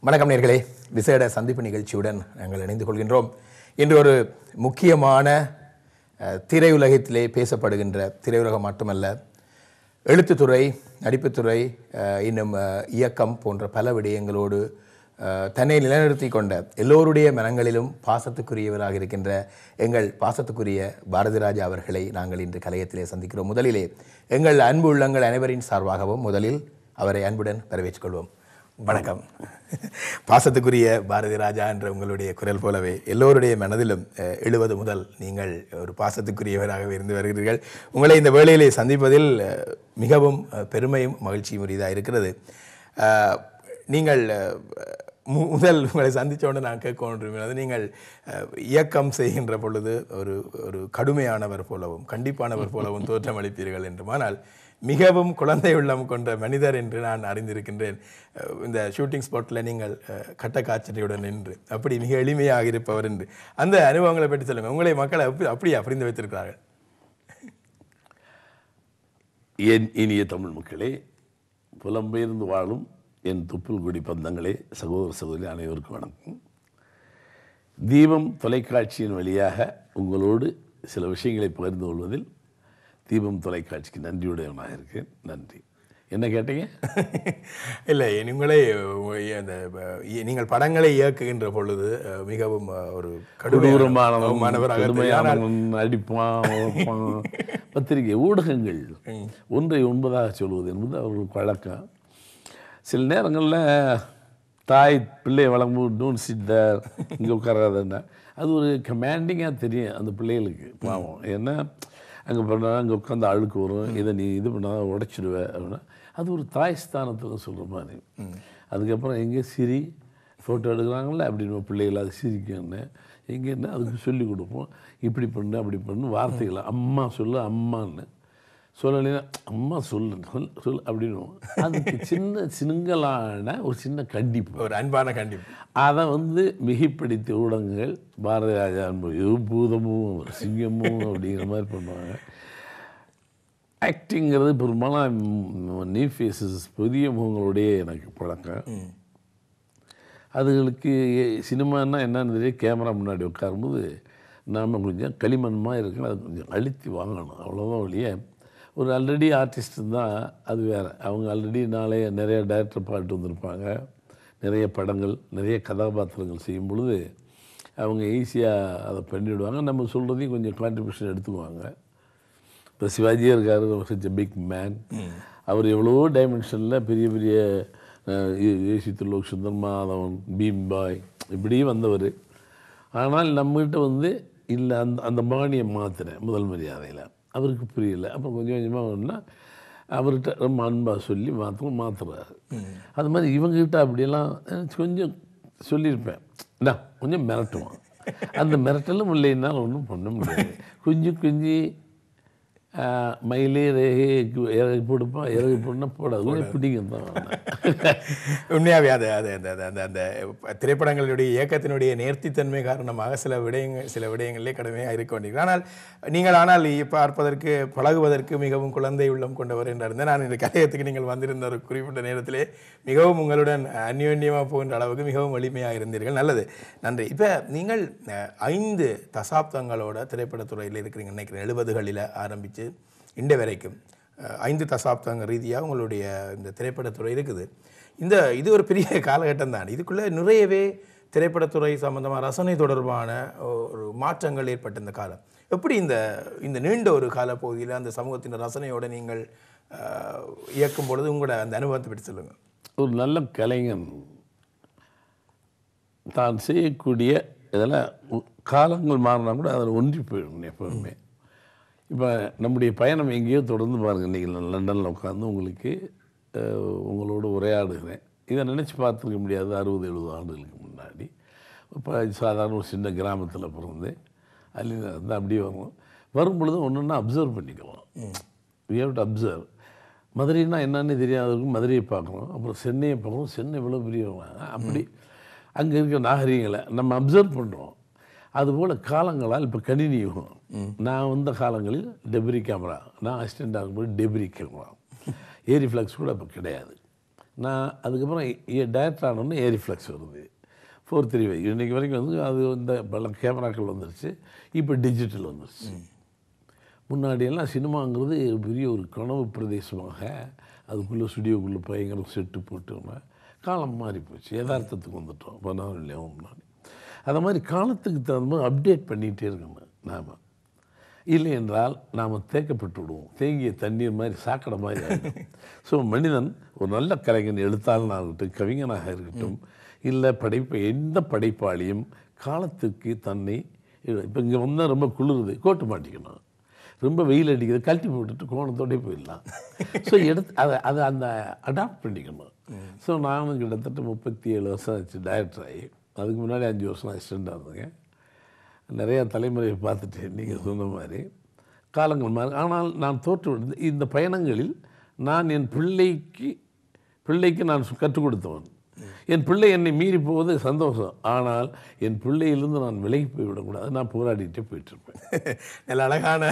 வணக்கம் நேயர்களே, விசேட சந்திப்பு நிகழ்ச்சியுடன் நாங்கள் இணைந்து கொள்கின்றோம். இன்று ஒரு முக்கியமான திரையுலகத்திலே பேசப்படுகின்ற திரையுலகம் மட்டுமல்ல, எழுத்துத்துறை, நடிப்புத்துறை, இன்னும் இயக்கம் போன்ற பல விடயங்களோடு தன்னை நிலைநிறுத்தி கொண்ட எல்லோருடைய மனங்களிலும் பாசத்துக்குரியவராக இருக்கின்ற எங்கள் பாசத்துக்குரிய பாரதிராஜா அவர்களை நாங்கள் இன்று கலையத்திலே சந்திக்கிறோம். முதலிலே எங்கள் அன்பு உள்ளங்கள் அனைவரின் சார்பாகவும் முதலில் அவரை அன்புடன் வரவேற்றுக் கொள்வோம். வணக்கம். பாசத்துக்குரிய பாரதி ராஜா என்ற உங்களுடைய குரல் போலவே எல்லோருடைய மனதிலும் எழுவது முதல் நீங்கள் ஒரு பாசத்துக்குரியவராகவே இருந்து வருகிறீர்கள். உங்களை இந்த வேளையிலே சந்திப்பதில் மிகவும் பெருமையும் மகிழ்ச்சியும் உரியதாக இருக்கிறது. நீங்கள் முதல் உங்களை சந்தித்தோடு நான் கேட்க நீங்கள் இயக்கம் செய்கின்ற பொழுது ஒரு கடுமையானவர் போலவும் கண்டிப்பானவர் போலவும் தோற்றமளிப்பீர்கள் என்றும், ஆனால் மிகவும் குழந்தை உள்ளம் கொண்ட மனிதர் என்று நான் அறிந்திருக்கின்றேன். இந்த ஷூட்டிங் ஸ்பாட்டில் நீங்கள் கட்ட காய்ச்சலையுடன் நின்று அப்படி மிக எளிமையாக இருப்பவர் என்று அந்த அனுபவங்களை பற்றி சொல்லுங்கள். உங்களை மக்களை அப்படியே புரிந்து வைத்திருக்கிறார்கள். என் இனிய தமிழ் மக்களே, புலம்பெயர்ந்து வாழும் என் துப்புல் குடி பந்தங்களே, சகோதர சகோதரி அனைவருக்கும் வணக்கம். தீபம் தொலைக்காட்சியின் வழியாக உங்களோடு சில விஷயங்களை பகிர்ந்து கொள்வதில் தீபம் தொலைக்காட்சிக்கு நன்றியுடையவனாக இருக்கேன். நன்றி. என்ன கேட்டீங்க? இல்லை, உங்களே அந்த நீங்கள் படங்களை இயக்குகின்ற பொழுது மிகவும் ஒரு கடூரமானவராக நடிப்பான். பத்திரிகை ஊடகங்கள் ஒன்றை ஒன்பதாக சொல்வது என்பது அவர்களுக்கு வழக்கம். சில நேரங்களில் தாய் பிள்ளையை வளர்க்கும் டோன்ட் சிட் தேர், இங்கே உட்காராதுன்னா அது ஒரு கமாண்டிங்காக தெரியும் அந்த பிள்ளைகளுக்கு. பாவம், ஏன்னா அங்கே பண்ணால் அங்கே உட்காந்து அழுக்கு வரும், இதை நீ இது பண்ணால் உடைச்சிடுவேன் அப்படின்னா அது ஒரு தாய் ஸ்தானத்தில் சொல்கிற மாதிரி. அதுக்கப்புறம் எங்கே சிரி ஃபோட்டோ எடுக்கிறாங்களே அப்படின்னு பிள்ளைகள் அது சிரிக்கன்னு எங்கேன்னா அதுக்கு சொல்லிக் கொடுப்போம். இப்படி பண்ணு அப்படி பண்ணு வார்த்தைகளை அம்மா சொல்லு அம்மான்னு சொல்லலைன்னா அம்மா சொல்லு அப்படின்னு அதுக்கு சின்ன சின்னங்களான ஒரு சின்ன கண்டிப்பு, ஒரு அன்பான கண்டிப்பு. அதை மிகைப்படுத்திய ஊடகங்கள் பாரதி ராஜா பூதமும் சிங்கமும் அப்படிங்கிற மாதிரி பண்ணுவாங்க. ஆக்டிங்கிறது பெரும்பாலும் நியூ ஃபேஸஸ், புதிய முகங்களுடைய எனக்கு பழக்கம். அதுகளுக்கு சினிமான்னா என்னன்னு தெரியும். கேமரா முன்னாடி உட்காரும்போது நாம் கொஞ்சம் களிமண்மாக இருக்கணும், அது கொஞ்சம் அழுத்தி வாங்கணும், அவ்வளோதான் வழியே. ஒரு ஆல்ரெடி ஆர்டிஸ்ட் தான் அது வேறு. அவங்க ஆல்ரெடி நிறைய டைரக்டர் பாட்டு வந்திருப்பாங்க, நிறைய படங்கள், நிறைய கதாபாத்திரங்கள் செய்யும் பொழுது அவங்க ஈஸியாக அதை பண்ணிவிடுவாங்க. நம்ம சொல்கிறதையும் கொஞ்சம் கான்ட்ரிபியூஷன் எடுத்துக்குவாங்க. இப்போ சிவாஜியே இருக்கார், சச் எ பிக் மேன். அவர் எவ்வளோ டைமென்ஷனில் பெரிய பெரிய ஏசி தில்லோக், சுந்தர் மாதவன், பீம் பாய் இப்படி வந்தவர். ஆனால் நம்மகிட்ட இல்லை அந்த பாணியை மாற்றினேன் முதல் மரியாதையில். அவருக்கு புரியல. அப்புறம் கொஞ்சம் கொஞ்சமாக ஒன்றா அவர்கிட்ட ரொம்ப அன்பாக சொல்லி மாற்றுறாரு. அது மாதிரி இவங்ககிட்ட அப்படியெல்லாம் கொஞ்சம் சொல்லியிருப்பேன். நான் கொஞ்சம் மிரட்டுவான். அந்த மிரட்டலும் இல்லைன்னாலும் ஒன்றும் பண்ண முடியாது. கொஞ்சம் மயிலே இறகு போடுப்பான், இறகு போடனா போடாது பிடிங்க தான். உண்மையாகவே அந்த திரைப்படங்களுடைய இயக்கத்தினுடைய நேர்த்தித்தன்மை காரணமாக சில விடயங்களிலே கடமையாக இருக்க வேண்டியது. ஆனால் பார்ப்பதற்கு பழகுவதற்கு மிகவும் குழந்தை உள்ளம் கொண்டவர் என்றிருந்தேன். நான் இந்த கலையத்துக்கு நீங்கள் வந்திருந்த ஒரு குறிப்பிட்ட நேரத்திலே மிகவும் உங்களுடன் அந்யோன்யமாக போகின்ற அளவுக்கு மிகவும் எளிமையாக இருந்தீர்கள். நல்லது, நன்றி. இப்போ நீங்கள் 5 தசாப்தங்களோட திரைப்படத்துறையில் இருக்கிறீங்க நினைக்கிறேன். 70களில் ஆரம்பித்து இன்று வரைக்கும் 5 தசாப்தங்கள் ரீதியாக உங்களுடைய இந்த திரைப்படத்துறை இருக்குது. இது ஒரு பெரிய காலகட்டம் தான். இதுக்குள்ளே நிறையவே திரைப்படத்துறை சம்பந்தமாக ரசனை தொடர்பான ஒரு மாற்றங்கள் ஏற்பட்ட இந்த காலம். எப்படி இந்த நீண்ட ஒரு காலப்பகுதியில் அந்த சமூகத்தின் ரசனையோடு நீங்கள் இயக்கும் பொழுது உங்களோட அந்த அனுபவத்தை பற்றி சொல்லுங்கள். ஒரு நல்ல கலைஞன் தான் செய்யக்கூடிய இதெல்லாம் காலங்கள் மாறினா கூட அதில் ஒன்றி போயிடும் எப்பவுமே. இப்போ நம்முடைய பயணம் எங்கேயோ தொடர்ந்து பாருங்கள். இன்றைக்கி நான் லண்டனில் உட்காந்து உங்களுக்கு உங்களோட உரையாடுகிறேன். இதை நினச்சி பார்த்துருக்க முடியாது 60-70 ஆண்டுகளுக்கு முன்னாடி. இப்போ சாதாரண ஒரு சின்ன கிராமத்தில் பிறந்து அதில் அப்படியே வரும் பொழுது ஒன்று அப்சர்வ் பண்ணிக்கலாம். We have to observe. மதுரைன்னா என்னன்னு தெரியாதவருக்கு மதுரையை பார்க்குறோம், அப்புறம் சென்னையை பார்க்குறோம். சென்னை இவ்வளோ பெரியவங்க அப்படி அங்கே இருக்கிற நாகரிகங்களை நம்ம அப்சர்வ் பண்ணுறோம். அதுபோல் காலங்களால் இப்போ கணினி யுகம். நான் வந்த காலங்களில் டெப்ரி கேமரா, நான் அசிஸ்டண்ட் ஆகும்போது டெப்ரி கேமரா, ஏரி ஃப்ளக்ஸ் கூட இப்போ கிடையாது. நான் அதுக்கப்புறம் டைரக்டர் ஆனோன்னு ஏரிஃப்ளெக்ஸ் வருது 435 இன்றைக்கி வரைக்கும் வந்து அது இந்த பல கேமராக்கள் வந்துருச்சு. இப்போ டிஜிட்டல் வந்துருச்சு. முன்னாடியெல்லாம் சினிமாங்கிறது பெரிய ஒரு கனவு பிரதேசமாக அதுக்குள்ளே ஸ்டுடியோக்குள்ளே பயங்கர செட்டு போட்டோம்னா காலம் மாறி போச்சு. யதார்த்தத்துக்கு வந்துட்டோம் 14 இல்லையா முன்னாடி. அதை மாதிரி காலத்துக்கு தகுந்த மாதிரி அப்டேட் பண்ணிகிட்டே இருக்கணும் நாம். இல்லை என்றால் நாம் தேக்கப்பட்டு விடுவோம். தேங்கிய தண்ணீர் மாதிரி சாக்கடை மாதிரி ஆகிடும். ஸோ மனிதன் ஒரு நல்ல கலைஞன், எழுத்தாளனாக இருக்கட்டும், கவிஞனாக இருக்கட்டும், இல்லை எந்த படைப்பாளியும் காலத்துக்கு தன்னை இப்போ இங்கே வந்தால் ரொம்ப குளிருது, கோட்டு மாட்டிக்கணும். ரொம்ப வெயில் அடிக்கிறது, கழட்டி போட்டுட்டு கோணத்தோடே போயிடலாம். ஸோ அதை அந்த அடாப்ட் பண்ணிக்கணும். ஸோ நானும் கிட்டத்தட்ட 37 வருஷம் ஆச்சு டைரக்டர் ஆகி. அதுக்கு முன்னாடி 5 வருஷம் அசிஸ்டண்டாக இருந்தேங்க. நிறையா தலைமுறையை பார்த்துட்டேன். நீங்கள் சொன்ன மாதிரி காலங்கள் மாறி. ஆனால் நான் தோற்று இந்த பயணங்களில் நான் என் பிள்ளைக்கு நான் கற்றுக் கொடுத்தவன். என் பிள்ளை என்னை மீறி போவது சந்தோஷம். ஆனால் என் பிள்ளையிலிருந்து நான் விலகி போய்விடக்கூடாது. நான் போராடிட்டே போயிட்டுருப்பேன். நல்ல அழகான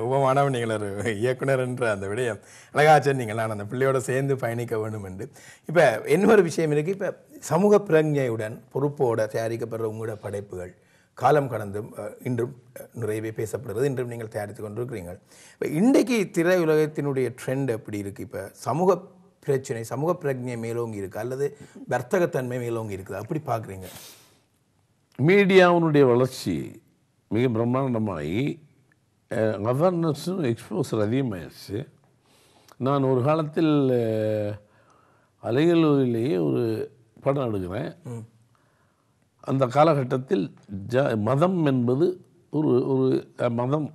உபமானம். நீங்கள் ஒரு இயக்குனர் என்ற அந்த விடயம் அழகாச்சு. நீங்கள் நான் அந்த பிள்ளையோடு சேர்ந்து பயணிக்க வேண்டும் என்று. இப்போ இன்னொரு விஷயம் இருக்குது. இப்போ சமூக பிரஜையுடன் பொறுப்போடு தயாரிக்கப்படுற உங்களோட படைப்புகள் காலம் கடந்தும் இன்றும் நிறையவே பேசப்படுறது. இன்றும் நீங்கள் தயாரித்து கொண்டிருக்கிறீர்கள். இப்போ இன்றைக்கு திரையுலகத்தினுடைய ட்ரெண்ட் எப்படி இருக்குது? இப்போ சமூக பிரச்சனை, சமூக பிரஜை மேலோங்கி இருக்குது அல்லது வர்த்தகத்தன்மை மேலோங்கி இருக்குது, அப்படி பார்க்குறீங்க? மீடியாவினுடைய வளர்ச்சி மிக பிரம்மாண்டமாகி அவேர்னஸும் எக்ஸ்போசர் அதிகமாகிடுச்சு. நான் ஒரு காலத்தில் அலைகளூரிலேயே ஒரு படம் எடுக்கிறேன். அந்த காலகட்டத்தில் மதம் என்பது ஒரு மதம்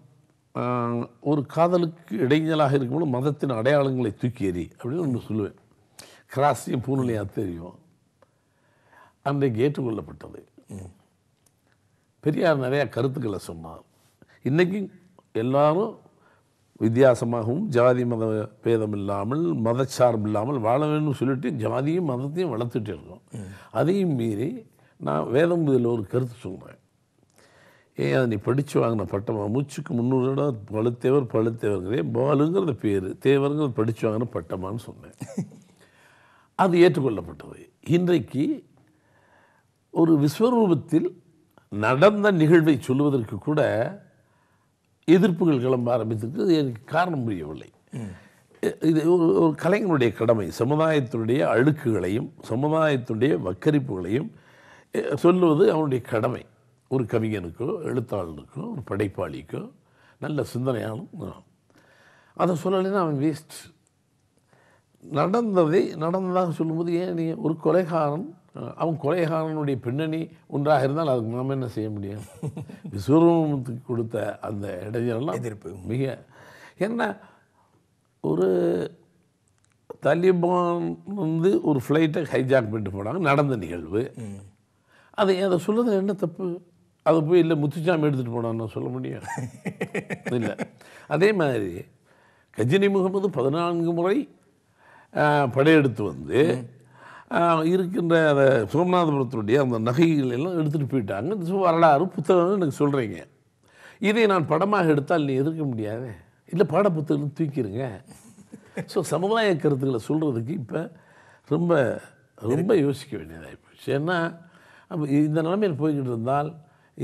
ஒரு காதலுக்கு இடைஞ்சலாக இருக்கும்போது மதத்தின் அடையாளங்களை தூக்கி எறி அப்படின்னு ஒன்று சொல்லுவேன். கிராஸையும் பூநிலையாக தெரியும். அன்றைக்கு ஏற்றுக்கொள்ளப்பட்டது. பெரியார் நிறையா கருத்துக்களை சொன்னார். இன்றைக்கும் எல்லாரும் வித்தியாசமாகவும் ஜாதி மத பேதம் இல்லாமல் மதச்சார்பு இல்லாமல் வாழ வேணும்னு சொல்லிட்டு ஜாதியும் மதத்தையும் வளர்த்துட்டே இருக்கோம். அதையும் மீறி நான் வேதம் இதில் ஒரு கருத்து சொல்கிறேன். ஏன் அதை நீ படித்து வாங்கின பட்டமா? மூச்சுக்கு 300 இடம் பழுத்தேவர்ங்கிறதே பாலுங்கிறத பேர், தேவருங்கிறது படித்து வாங்கின பட்டமான்னு சொன்னேன். அது ஏற்றுக்கொள்ளப்பட்டது. இன்றைக்கு ஒரு விஸ்வரூபத்தில் நடந்த நிகழ்வை சொல்லுவதற்கு கூட எதிர்ப்புகள் கிளம்ப ஆரம்பித்திருக்கு. எனக்கு காரணம் புரியவில்லை. இது ஒரு கலைஞனுடைய கடமை. சமுதாயத்தினுடைய அழுக்குகளையும் சமுதாயத்தினுடைய வக்கரிப்புகளையும் சொல்லுவது அவனுடைய கடமை. ஒரு கவிஞனுக்கோ எழுத்தாளனுக்கோ ஒரு படைப்பாளிக்கோ நல்ல சிந்தனையாலும் அதை சொல்லலைன்னா அவன் வேஸ்ட். நடந்ததாக சொல்லும்போது ஏன் நீ ஒரு கொலைகாரன், அவன் கொலைகாரனுடைய பின்னணி ஒன்றாக இருந்தால் அதுக்கு நாம் என்ன செய்ய முடியும்? விஸ்வரூபத்துக்கு கொடுத்த அந்த இடைஞ்சலாம் எதிர்ப்பு மிக. ஏன்னா ஒரு தாலிபான் வந்து ஒரு ஃப்ளைட்டை ஹைஜாக் பண்ணிட்டு போனாங்க, நடந்த நிகழ்வு. அதை சொல்லுறது என்ன தப்பு? அதை போய் இல்லை முத்துச்சாமி எடுத்துகிட்டு போனான்னு சொல்ல முடியும்? இல்லை. அதே மாதிரி கஜினி முகமது 14 முறை படையெடுத்து வந்து இருக்கின்ற அந்த சோமநாதபுரத்தினுடைய அந்த நகைகள் எல்லாம் எடுத்துகிட்டு போயிட்டாங்க. வரலாறு புத்தகம் எனக்கு சொல்கிறீங்க. இதை நான் படமாக எடுத்தால் நீ எதிர்க்க முடியாது. இல்லை பாட புத்தகம் தூக்கிடுங்க. ஸோ சமுதாய கருத்துக்களை சொல்கிறதுக்கு இப்போ ரொம்ப ரொம்ப யோசிக்க வேண்டியதாக போச்சு. ஏன்னா அப்போ இந்த நிலைமையில் போய்கிட்டு இருந்தால்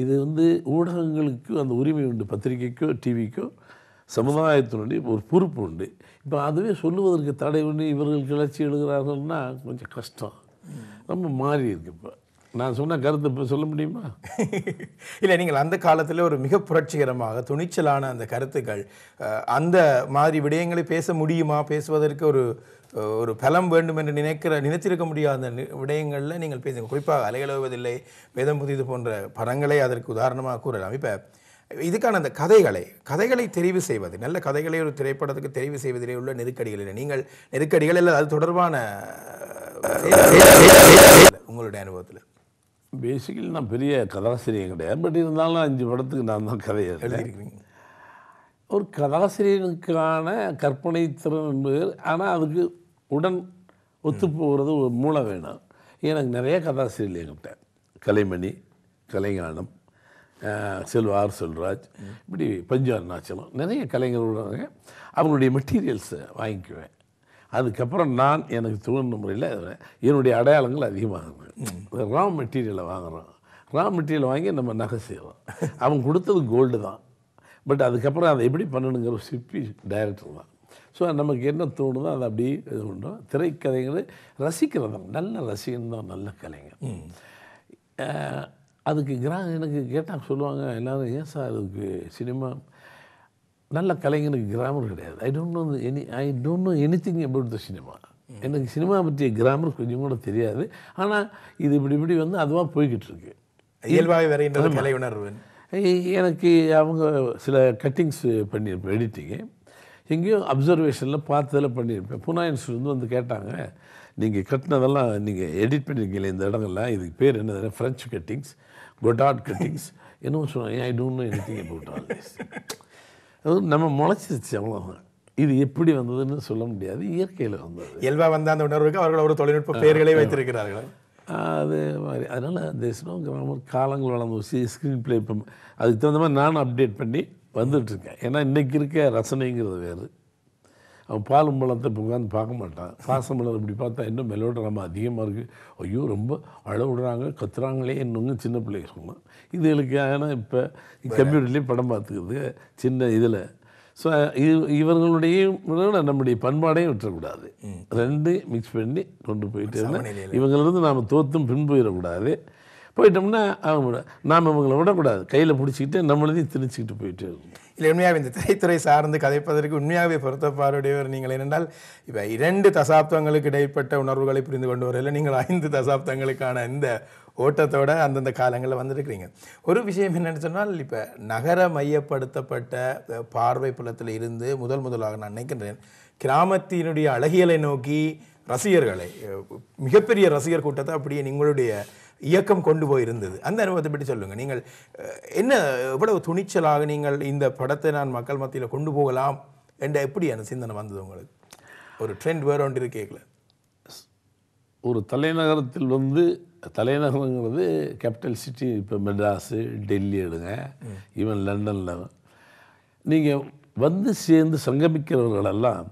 இது வந்து ஊடகங்களுக்கு அந்த உரிமை உண்டு, பத்திரிகைக்கோ டிவிக்கோ சமுதாயத்தினுடைய ஒரு பொறுப்பு உண்டு. இப்போ அதுவே சொல்லுவதற்கு தடை உண்டு. இவர்கள் கிளர்ச்சி எழுதுகிறார்கள்னா கொஞ்சம் கஷ்டம். ரொம்ப மாறி இருக்கு. இப்போ நான் சொன்ன கருத்து இப்போ சொல்ல முடியுமா? இல்லை, நீங்கள் அந்த காலத்தில் ஒரு மிக புரட்சிகரமாக துணிச்சலான அந்த கருத்துக்கள், அந்த மாதிரி விடயங்களை பேச முடியுமா? பேசுவதற்கு ஒரு பலம் வேண்டும் என்று நினைத்திருக்க முடியாத விடயங்களில் நீங்கள் பேசுங்க. குறிப்பாக அலைகளவுவதில்லை, வேதம் புதிது போன்ற படங்களை அதற்கு உதாரணமாக கூறலாம். இப்போ இதுக்கான அந்த கதைகளை தெரிவு செய்வது, நல்ல கதைகளை ஒரு திரைப்படத்துக்கு தெரிவு செய்வதிலே உள்ள நெருக்கடிகள் இல்லை. நீங்கள் நெருக்கடிகள் இல்லை, அது தொடர்பான உங்களுடைய அனுபவத்தில்? பேசிக்கலி நான் பெரிய கதாசிரியர் கிடையாது. பட் இருந்தாலும் 5 படத்துக்கு நான் தான் கதையை எழுதியிருக்கிறேன். ஒரு கதாசிரியனுக்கான கற்பனை திறன் என்பது, ஆனால் அதுக்கு உடன் ஒத்து போகிறது ஒரு மூளை வேணும். எனக்கு நிறைய கதாசிரியர் என்கிட்ட கலைமணி, கலைஞானம், செல்வார் செல்வராஜ், இப்படி பஞ்சு அருணாச்சலம் நிறைய கலைஞர்கள் அவங்களுடைய மெட்டீரியல்ஸை வாங்கிக்குவேன். அதுக்கப்புறம் நான் எனக்கு தோணுன முறையில் என்னுடைய அடையாளங்கள் அதிகமாகுது. ரா மெட்டீரியலை வாங்குகிறோம், ரா மெட்டீரியல் வாங்கி நம்ம நகை செய்கிறோம். அவன் கொடுத்தது கோல்டு தான், பட் அதுக்கப்புறம் அதை எப்படி பண்ணணுங்கிற ஒரு சிற்பி டைரக்டர் தான். ஸோ நமக்கு என்ன தோணுதோ அதை அப்படியே இது பண்ணுறோம். திரைக்கதைகளை ரசிக்கிறது தான், நல்ல ரசிகன் தான் நல்ல கலைஞர். அதுக்கு எனக்கு கேட்டால் சொல்லுவாங்க எல்லோரும், ஏன் சார் அதுக்கு சினிமா நல்ல கலைஞனுக்கு கிராமர் கிடையாது. I don't know anything about the cinema. எனக்கு சினிமா பற்றிய கிராமர் கொஞ்சம் கூட தெரியாது. ஆனால் இது இப்படி வந்து அதுவாக போய்கிட்டு இருக்கு. இயல்பாக வரைகின்ற கலை உணர்வு. எனக்கு அவங்க சில கட்டிங்ஸ் பண்ணியிருப்பேன், எடிட்டிங்கு எங்கேயோ அப்சர்வேஷனில் பார்த்ததில் பண்ணியிருப்பேன். புனா இன்ஸ்டியூட் வந்து கேட்டாங்க, நீங்கள் கட்டினதெல்லாம் நீங்கள் எடிட் பண்ணியிருக்கீங்களே இந்த இடங்கள்லாம், இதுக்கு பேர் என்ன? ஃப்ரெஞ்சு கட்டிங்ஸ், கொடாட் கட்டிங்ஸ் என்னமோ சொன்னாங்க. I don't know anything about all this. அது நம்ம முளைச்சிருச்சு, அவ்வளோதான். இது எப்படி வந்ததுன்னு சொல்ல முடியாது, இயற்கையில் வந்தது. இயல்பாக வந்த அந்த உணர்வுக்கு அவர்கள் ஒரு தொழில்நுட்ப பெயர்களை வைத்திருக்கிறார்கள். அது மாதிரி அதனால் தேசம் கிராமர் காலங்கள் வளர்ந்து ஸ்க்ரீன் பிளே இப்போ அதுக்கு தகுந்த மாதிரி நானும் அப்டேட் பண்ணி வந்துட்டுருக்கேன். ஏன்னா இன்றைக்கி இருக்க ரசனைங்கிறது வேறு. அவன் பாலும் பழத்தை இப்போ உட்காந்து பார்க்க மாட்டான். பாசமலர் இப்படி பார்த்தா இன்னும் மெலோட ரொம்ப அதிகமாக இருக்குது, ஐயோ ரொம்ப அழ விடுறாங்க கத்துறாங்களே இன்னும் சின்ன பிள்ளைங்க சொன்னான். இதுகளுக்கு ஏன்னா இப்போ கம்ப்யூட்டர்லேயே படம் பார்த்துக்குது சின்ன இதில். ஸோ இவர்களுடைய நம்முடைய பண்பாடையும் விட்டுறக்கூடாது, ரெண்டு மிக்ஸ் பண்ணி கொண்டு போயிட்டு இவங்களிருந்து நாம் தோற்றும் பின்போயிடக்கூடாது. போயிட்டோம்னா அவங்க நாம் இவங்களை விடக்கூடாது, கையில் பிடிச்சிக்கிட்டு நம்மளதையும் திணிச்சிக்கிட்டு போயிட்டு இருக்கணும். இல்லை, உண்மையாகவே இந்த திரைத்துறை சார்ந்து கதைப்பதற்கு உண்மையாகவே பொருத்தப்பாடுடையவர் நீங்கள். என்னென்றால் இப்போ 2 தசாப்தங்களுக்கு இடைப்பட்ட உணர்வுகளை புரிந்து கொண்டு வரல, நீங்கள் 5 தசாப்தங்களுக்கான இந்த ஓட்டத்தோட அந்தந்த காலங்களில் வந்துருக்கிறீங்க. ஒரு விஷயம் என்னென்னு சொன்னால், இப்போ நகர மையப்படுத்தப்பட்ட பார்வை புலத்தில் இருந்து முதலாக நான் நினைக்கின்றேன் கிராமத்தினுடைய அழகியலை நோக்கி ரசிகர்களை, மிகப்பெரிய ரசிகர் கூட்டத்தை அப்படியே நீங்களுடைய இயக்கம் கொண்டு போயிருந்தது. அந்த அனுபவத்தை பற்றி சொல்லுங்கள். நீங்கள் என்ன எவ்வளவு துணிச்சலாக நீங்கள் இந்த படத்தை நான் மக்கள் மத்தியில் கொண்டு போகலாம் என்ற எப்படி அந்த சிந்தனை வந்தது உங்களுக்கு? ஒரு ட்ரெண்ட் வேறு ஒன்று இருக்கேக்கல. ஒரு தலைநகரத்தில் வந்து, தலைநகரங்கிறது கேபிட்டல் சிட்டி, இப்போ மெட்ராஸு டெல்லி எடுங்க, ஈவன் லண்டனில் நீங்கள் வந்து சேர்ந்து சங்கமிக்கிறவர்களெல்லாம்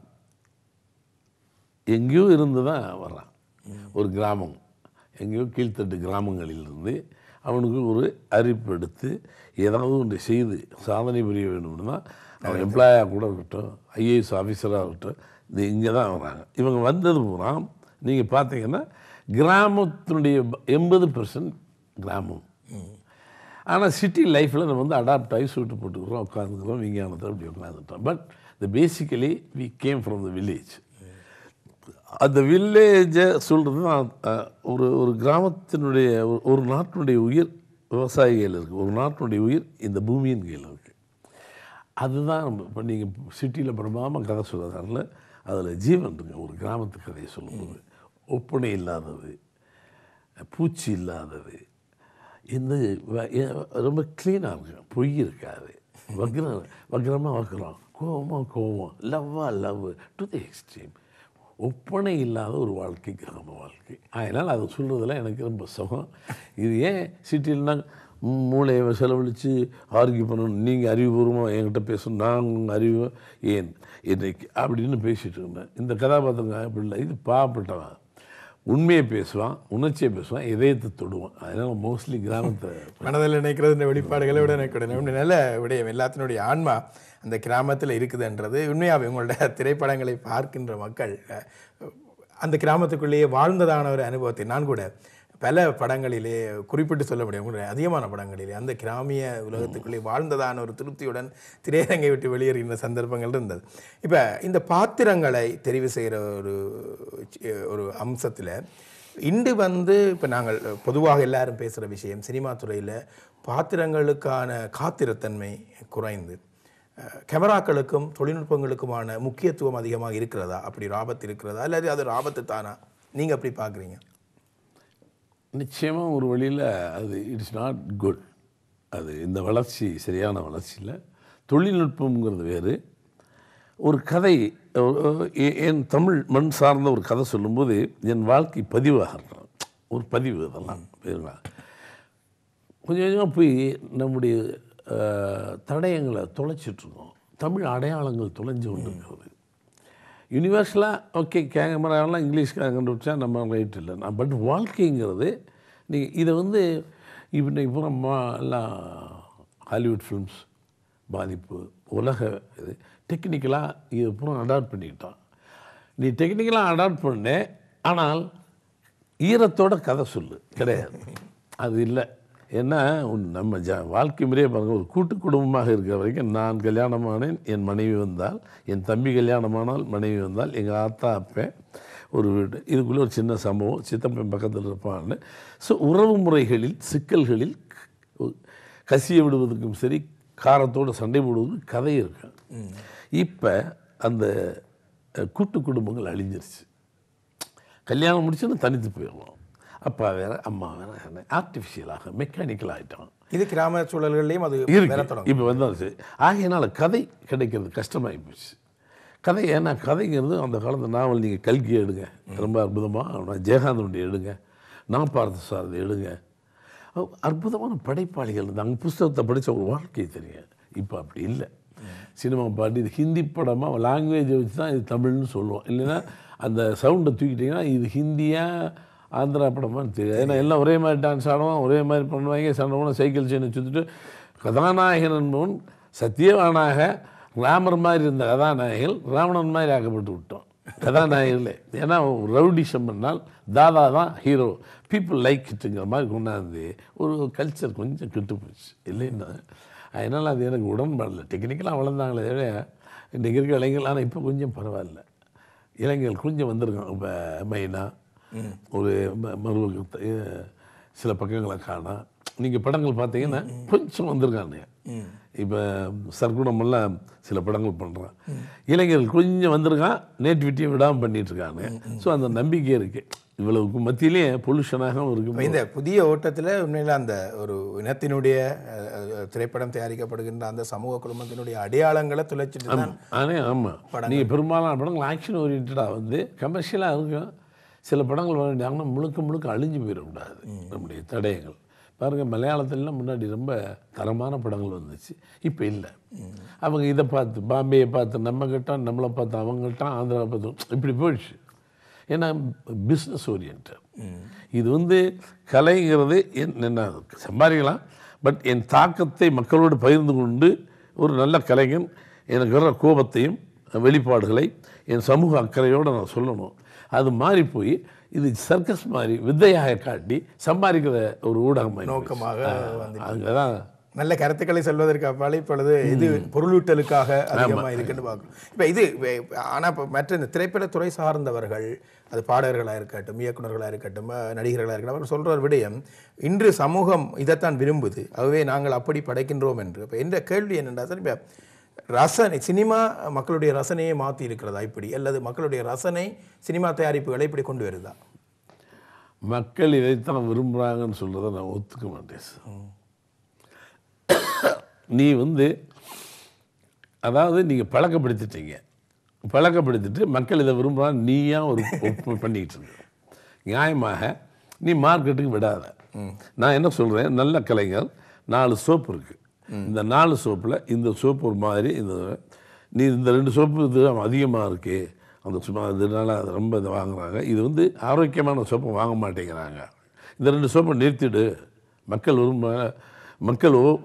எங்கேயோ இருந்து தான் வர்றான். ஒரு கிராமம் எங்கேயோ கீழ்த்தட்டு கிராமங்களிலிருந்து அவனுக்கு ஒரு அறிவிப்பு எடுத்து ஏதாவது ஒன்று செய்து சாதனை புரிய வேணும்னா அவன் எம்ப்ளாயாக கூட இருக்கட்டும், ஐஏஎஸ் ஆஃபீஸராக இருக்கட்டும், இது இங்கே தான் வராங்க. இவங்க வந்தது பூரா நீங்கள் பார்த்தீங்கன்னா கிராமத்தினுடைய 80% கிராமம். ஆனால் சிட்டி லைஃப்பில் நம்ம வந்து அடாப்ட் ஆகி சூட்டு போட்டுக்கிறோம், உட்காந்துக்கிறோம், விஞ்ஞானத்தை அப்படி உட்காந்துட்டோம். But the basically we came from the village. அந்த வில்லேஜை சொல்கிறது தான் ஒரு கிராமத்தினுடைய ஒரு நாட்டினுடைய உயிர் விவசாயிகள் இருக்குது, ஒரு நாட்டினுடைய உயிர் இந்த பூமியின் கையில் இருக்குது. அதுதான் நம்ம இப்போ நீங்கள் சிட்டியில் பிரமாமல் கதை சொல்கிறதால அதில் ஜீவன் இருக்குங்க. ஒரு கிராமத்து கதையை சொல்லும்போது ஒப்பனை இல்லாதது, பூச்சி இல்லாதது, இந்த ரொம்ப க்ளீனாக இருக்கு, பொய் இருக்காது, வக்ரமாக வக்ரம், கோவம், லவ் டு தி எக்ஸ்ட்ரீம். ஒப்பனை இல்லாத ஒரு வாழ்க்கை கிராம வாழ்க்கை. அதனால் அதை சொல்கிறதுல எனக்கு ரொம்ப சுகம். இது ஏன் சிட்டியில்னா மூளையை செலவழித்து ஆர்கியூ பண்ணணும், நீங்கள் அறிவுபூர்வமாக என்கிட்ட பேசணும், நான் அறிவு ஏன் இன்றைக்கு அப்படின்னு பேசிகிட்டு இருந்தேன். இந்த கதாபாத்திரம் அப்படி இல்லை, இது பாவப்பட்டவன், உண்மையை பேசுவான், உணர்ச்சியை பேசுவான், இதயத்தை தொடுவான். அதனால் மோஸ்ட்லி கிராமத்தை மனதில் நினைக்கிறது இந்த வெளிப்பாடுகளை விட எனக்கு நல்ல விடயம். எல்லாத்தினுடைய ஆன்மா அந்த கிராமத்தில் இருக்குதுன்றது உண்மையாகவே உங்களோட திரைப்படங்களை பார்க்கின்ற மக்கள் அந்த கிராமத்துக்குள்ளேயே வாழ்ந்ததான ஒரு அனுபவத்தை நான் கூட பல படங்களிலே குறிப்பிட்டு சொல்ல முடியும். அதிகமான படங்களிலே அந்த கிராமிய உலகத்துக்குள்ளே வாழ்ந்ததான ஒரு திருப்தியுடன் திரையரங்கை விட்டு வெளியேறுகின்ற சந்தர்ப்பங்கள் இருந்தது. இப்போ இந்த பாத்திரங்களை தெரிவு செய்கிற ஒரு அம்சத்தில் இன்று வந்து இப்போ நாங்கள் பொதுவாக எல்லாரும் பேசுகிற விஷயம், சினிமா துறையில் பாத்திரங்களுக்கான காத்திரத்தன்மை குறைந்து கேமராக்களுக்கும் தொழில்நுட்பங்களுக்குமான முக்கியத்துவம் அதிகமாக இருக்கிறதா? அப்படி ஒரு ஆபத்து இருக்கிறதா, அல்லது அது ஒரு ஆபத்து தானா? நீங்கள் அப்படி பார்க்குறீங்க? நிச்சயமாக ஒரு வழியில் அது இட்ஸ் நாட் குட். அது இந்த வளர்ச்சி சரியான வளர்ச்சி இல்லை. தொழில்நுட்பங்கிறது வேறு. ஒரு கதை, என் தமிழ் மண் சார்ந்த ஒரு கதை சொல்லும்போது என் வாழ்க்கை பதிவாக ஒரு பதிவு, இதெல்லாம் பேருங்க கொஞ்சம் கொஞ்சமாக போய் நம்முடைய தடயங்களை தொலைச்சிட்ருக்கோம். தமிழ் அடையாளங்கள் தொலைஞ்சு கொண்டு இருக்கிறது. யூனிவர்சலாக ஓகே கேமராவெல்லாம் இங்கிலீஷ்காக கண்டுபிடிச்சா நம்ம ரைட் இல்லை. பட் வாழ்க்கைங்கிறது நீங்கள் இதை வந்து இன்னைக்கு பூரா எல்லாம் ஹாலிவுட் ஃபிலிம்ஸ் பாதிப்பு உலக இது டெக்னிக்கலாக இது பூரா அடாப்ட் பண்ணிக்கிட்டான். நீ டெக்னிக்கலாக அடாப்ட் பண்ண, ஆனால் ஈரத்தோட கதை சொல்லு கிடையாது, அது இல்லை. ஏன்னா நம்ம வாழ்க்கை முறையே பாருங்கள், ஒரு கூட்டு குடும்பமாக இருக்கிற வரைக்கும் நான் கல்யாணமானேன், என் மனைவி வந்தால், என் தம்பி கல்யாணமானால் மனைவி வந்தால், எங்கள் ஆத்தா அப்பேன் ஒரு வீடு, இதுக்குள்ளே ஒரு சின்ன சம்பவம், சித்தப்பன் பக்கத்தில் இருப்பான்னு. ஸோ உறவு முறைகளில் சிக்கல்களில் கசிய விடுவதற்கும் சரி, காரத்தோடு சண்டை போடுவதுக்கும் கதை இருக்கு. இப்போ அந்த கூட்டு குடும்பங்கள் அழிஞ்சிருச்சு. கல்யாணம் முடிச்சுன்னு தனித்து போயிடுவோம். அப்பா வேறு அம்மா வேறு ஆர்டிஃபிஷியலாக மெக்கானிக்கல் ஆகிட்டோம். இது கிராம சூழல்கள்லையும் அது இருக்கு. இப்போ வந்தாச்சு. ஆகையினால கதை கிடைக்கிறது கஷ்டமாகி போச்சு. கதை ஏன்னா கதைங்கிறது அந்த காலத்து நாவல் நீங்கள் கல்கி எடுங்க, ரொம்ப அற்புதமாக ஜெயகாந்தனுடைய எடுங்க, நான் பார்த்த சாரதி எடுங்க, அற்புதமான படைப்பாளிகள் இருந்தாங்க. புஸ்தகத்தை படித்த ஒரு வாழ்க்கை தெரியும். இப்போ அப்படி இல்லை. சினிமா பாட்டு இது ஹிந்தி படமாக லாங்குவேஜை வச்சு தான் இது தமிழ்னு சொல்லுவோம். இல்லைன்னா அந்த சவுண்டை தூக்கிட்டிங்கன்னா இது ஹிந்தியாக ஆந்திரா படமானு தெரியாது. ஏன்னா எல்லாம் ஒரே மாதிரி டான்ஸ் ஆடுவோம், ஒரே மாதிரி பண்ணுவாங்க, சண்டை போனால் சைக்கிள் செயினை சுற்றிட்டு கதாநாயகன் என்பவன் சத்தியவானாக ராமர் மாதிரி இருந்த கதாநாயகர்கள் ராவணன் மாதிரி ஆக்கப்பட்டு விட்டோம் கதாநாயகர்களே. ஏன்னா ரவுடிசம் பண்ணால் தாதா தான் ஹீரோ, பீப்புள் லைக் இட்டுங்கிற மாதிரி கொண்டாந்து ஒரு கல்ச்சர் கொஞ்சம் கெட்டு போச்சு இல்லைன்னா. அதனால் அது எனக்கு உடன்பாடில்லை. டெக்னிக்கலாக வளர்ந்தாங்களே விட இன்றைக்கி இருக்க இளைஞர்கள், ஆனால் இப்போ கொஞ்சம் பரவாயில்ல, இளைஞர்கள் கொஞ்சம் வந்திருக்காங்க. இப்போ மைனா ஒரு மருவ சில பக்கங்களை காணா. நீங்கள் படங்கள் பார்த்தீங்கன்னா கொஞ்சம் வந்திருக்காங்க. இப்போ சர்க்குணமெல்லாம் சில படங்கள் பண்ணுறான், இளைஞர்கள் கொஞ்சம் வந்திருக்கான், நேட்டிவிட்டியை விடாமல் பண்ணிகிட்ருக்காங்க. ஸோ அந்த நம்பிக்கை இருக்குது. இவ்வளவுக்கு மத்தியிலே பொல்யூஷனாகவும் இருக்குது. இந்த புதிய ஓட்டத்தில் உண்மையில் அந்த ஒரு இனத்தினுடைய திரைப்படம் தயாரிக்கப்படுகின்ற அந்த சமூக குடும்பத்தினுடைய அடையாளங்களை துளைச்சிட்டு தான். ஆமாம், நீங்கள் பெரும்பாலான படங்கள் ஆக்ஷன் ஓரியன்டாக வந்து கமர்ஷியலாக இருக்கும். சில படங்கள் வந்தாங்கன்னா முழுக்க அழிஞ்சு போயிடக்கூடாது நம்முடைய தடயங்கள். பாருங்கள், மலையாளத்துலலாம் முன்னாடி ரொம்ப தரமான படங்கள் வந்துச்சு, இப்போ இல்லை. அவங்க இதை பார்த்து பாம்பேயை பார்த்து நம்ம கிட்டோம், நம்மளை பார்த்து அவங்க கிட்டோம், ஆந்திரா பார்த்து இப்படி போயிடுச்சு. ஏன்னா பிஸ்னஸ் ஓரியன்ட். இது வந்து கலைங்கிறது என்ன சம்பாதிக்கலாம், பட் என் தாக்கத்தை மக்களோடு பகிர்ந்து கொண்டு ஒரு நல்ல கலைஞன் எனக்கு வர்ற கோபத்தையும் வெளிப்பாடுகளை என் சமூக அக்கறையோடு நான் சொல்லணும். அது மாறி போய் இது சர்க்கஸ் மாதிரி வித்தையாக காட்டி சம்பாதிக்கிற ஒரு ஊடகம் நோக்கமாக அங்கதான் நல்ல கருத்துக்களை சொல்வதற்கு அப்பாலே இப்பொழுது இது பொருளூட்டலுக்காக அதிகமாக இருக்குன்னு பார்க்கணும். இப்போ இது ஆனால் இப்போ மற்ற இந்த திரைப்படத்துறை சார்ந்தவர்கள், அது பாடகர்களாக இருக்கட்டும், இயக்குநர்களாக இருக்கட்டும், நடிகர்களாக இருக்கட்டும், அவர் சொல்கிற ஒரு விடயம், இன்று சமூகம் இதைத்தான் விரும்புது, ஆகவே நாங்கள் அப்படி படைக்கின்றோம் என்று. இப்போ என்ற கேள்வி என்னென்னா சார், இப்போ ரசனை சினிமா மக்களுடைய ரசனையை மாற்றி இருக்கிறதா இப்படி, அல்லது மக்களுடைய ரசனை சினிமா தயாரிப்புகளை இப்படி கொண்டு வருதா? மக்கள் இதைத்தான் விரும்புகிறாங்கன்னு சொல்கிறத நான் ஒத்துக்க மாட்டேன் சார். நீ வந்து அதாவது நீங்கள் பழக்கப்படுத்திட்டு மக்கள் இதை விரும்புகிறாங்க, நீயா ஒரு பண்ணிக்கிட்டு இருக்க. நியாயமாக நீ மார்க்கெட்டுக்கு விடாத. நான் என்ன சொல்கிறேன், நல்ல கலைஞர் 4 சோப்பு இருக்குது, இந்த 4 சோப்பில் இந்த சோப்பு ஒரு மாதிரி, நீ இந்த 2 சோப்பு இது அதிகமாக இருக்குது, அந்த சும்மா இதனால அது ரொம்ப இதை வாங்குறாங்க, இது வந்து ஆரோக்கியமான சோப்பை வாங்க மாட்டேங்கிறாங்க, இந்த 2 சோப்பை நிறுத்திடு. மக்கள்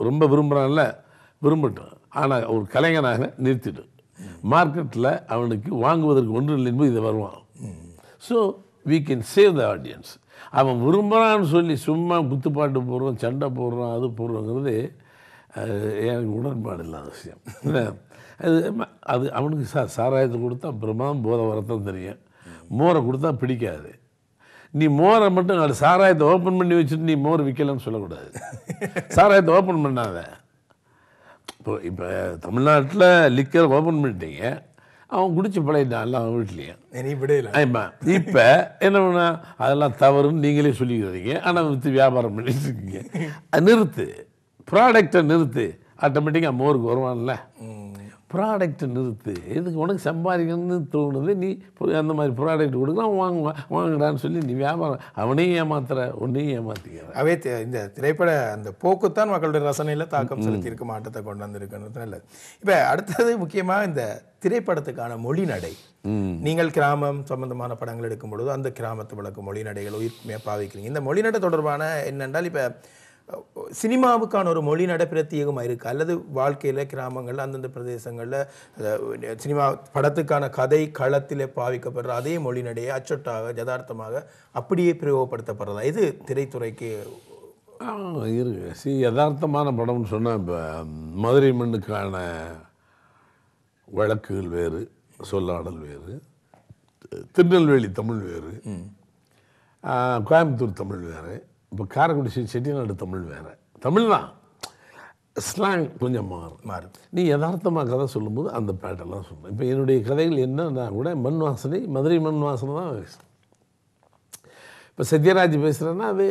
ரொம்ப விரும்புகிறான்ல, விரும்பட்டும், ஆனால் ஒரு கலைஞனாக நிறுத்திடு. மார்க்கெட்டில் அவனுக்கு வாங்குவதற்கு ஒன்று இல்லை என்பது இதை வருவான். So we can save the audience. அவன் விரும்புகிறான்னு சொல்லி சும்மா குத்துப்பாட்டு போடுறோம், சண்டை போடுறோம், அது போடுறோங்கிறது எனக்கு உடன்பாடு இல்லாத விஷயம். அது அவனுக்கு சாராயத்தை கொடுத்தா அப்புறமா போதை வரத்தான் தெரியும், மோரை கொடுத்தா பிடிக்காது. நீ மோரை மட்டும் அது சாராயத்தை ஓப்பன் பண்ணி வச்சுட்டு நீ மோர் விற்கலன்னு சொல்லக்கூடாது. சாராயத்தை ஓப்பன் பண்ணாத. இப்போ தமிழ்நாட்டில் லிக்கர் ஓப்பன் பண்ணிட்டீங்க, அவன் குடிச்சு பழையிட்டான்ல அவன் வீட்லேயே. ஆமாம், இப்போ என்ன பண்ணா அதெல்லாம் தவறுன்னு நீங்களே சொல்லிக்கிறீங்க, ஆனால் விற்று வியாபாரம் பண்ணிட்டு இருக்கீங்க. நிறுத்து, ப்ராடக்டை நிறுத்து, ஆட்டோமேட்டிக்காக மோருக்கு வருவான்ல. ப்ராடக்ட் நிறுத்து, எதுக்கு உனக்கு சம்பாதிக்கணும்னு தோணுது, நீ அந்த மாதிரி ப்ராடக்ட் கொடுக்கலாம், வாங்குடான்னு சொல்லி நீ வியாபாரம் அவனையும் ஏமாத்துற, உன்னையும் ஏமாத்திக்கிற. அவே இந்த திரைப்பட அந்த போக்குத்தான் மக்களுடைய ரசனையில் தாக்கம் செலுத்தியிருக்க மாற்றத்தை கொண்டு வந்திருக்கிறது நல்லது. இப்போ அடுத்தது முக்கியமாக இந்த திரைப்படத்துக்கான மொழி நடை. நீங்கள் கிராமம் சம்பந்தமான படங்கள் எடுக்கும் பொழுது அந்த கிராமத்து வழக்கு மொழி நடைகள் உயிர்மையாக பாவிக்கிறீங்க. இந்த மொழி நடை தொடர்பான என்னென்றால் இப்போ சினிமாவுக்கான ஒரு மொழி நட பிரத்யேகமாக இருக்குது, அல்லது வாழ்க்கையில் கிராமங்களில் அந்தந்த பிரதேசங்களில் சினிமா படத்துக்கான கதை களத்தில் பாவிக்கப்படுற அதே மொழி நடையை அச்சொட்டாக யதார்த்தமாக அப்படியே பிரயோகப்படுத்தப்படுறதா? இது திரைத்துறைக்கு இருக்கு. யதார்த்தமான படம்னு சொன்னால் இப்போ மதுரை மண்ணுக்கான வழக்குகள் வேறு, சொல்லாடல் வேறு, திருநெல்வேலி தமிழ் வேறு, கோயம்புத்தூர் தமிழ் வேறு, இப்போ காரைக்குடி செட்டிநாடு தமிழ் வேறு. தமிழ் தான், ஸ்லாங் கொஞ்சம் மாறும். நீ யதார்த்தமாக கதை சொல்லும்போது அந்த பேட்டெல்லாம் சொல்லணும். இப்போ என்னுடைய கதைகள் என்னன்னா கூட மண் வாசனை, மதுரை மண் வாசனை தான் பேசும். இப்போ சத்யராஜ் பேசுகிறேன்னா அது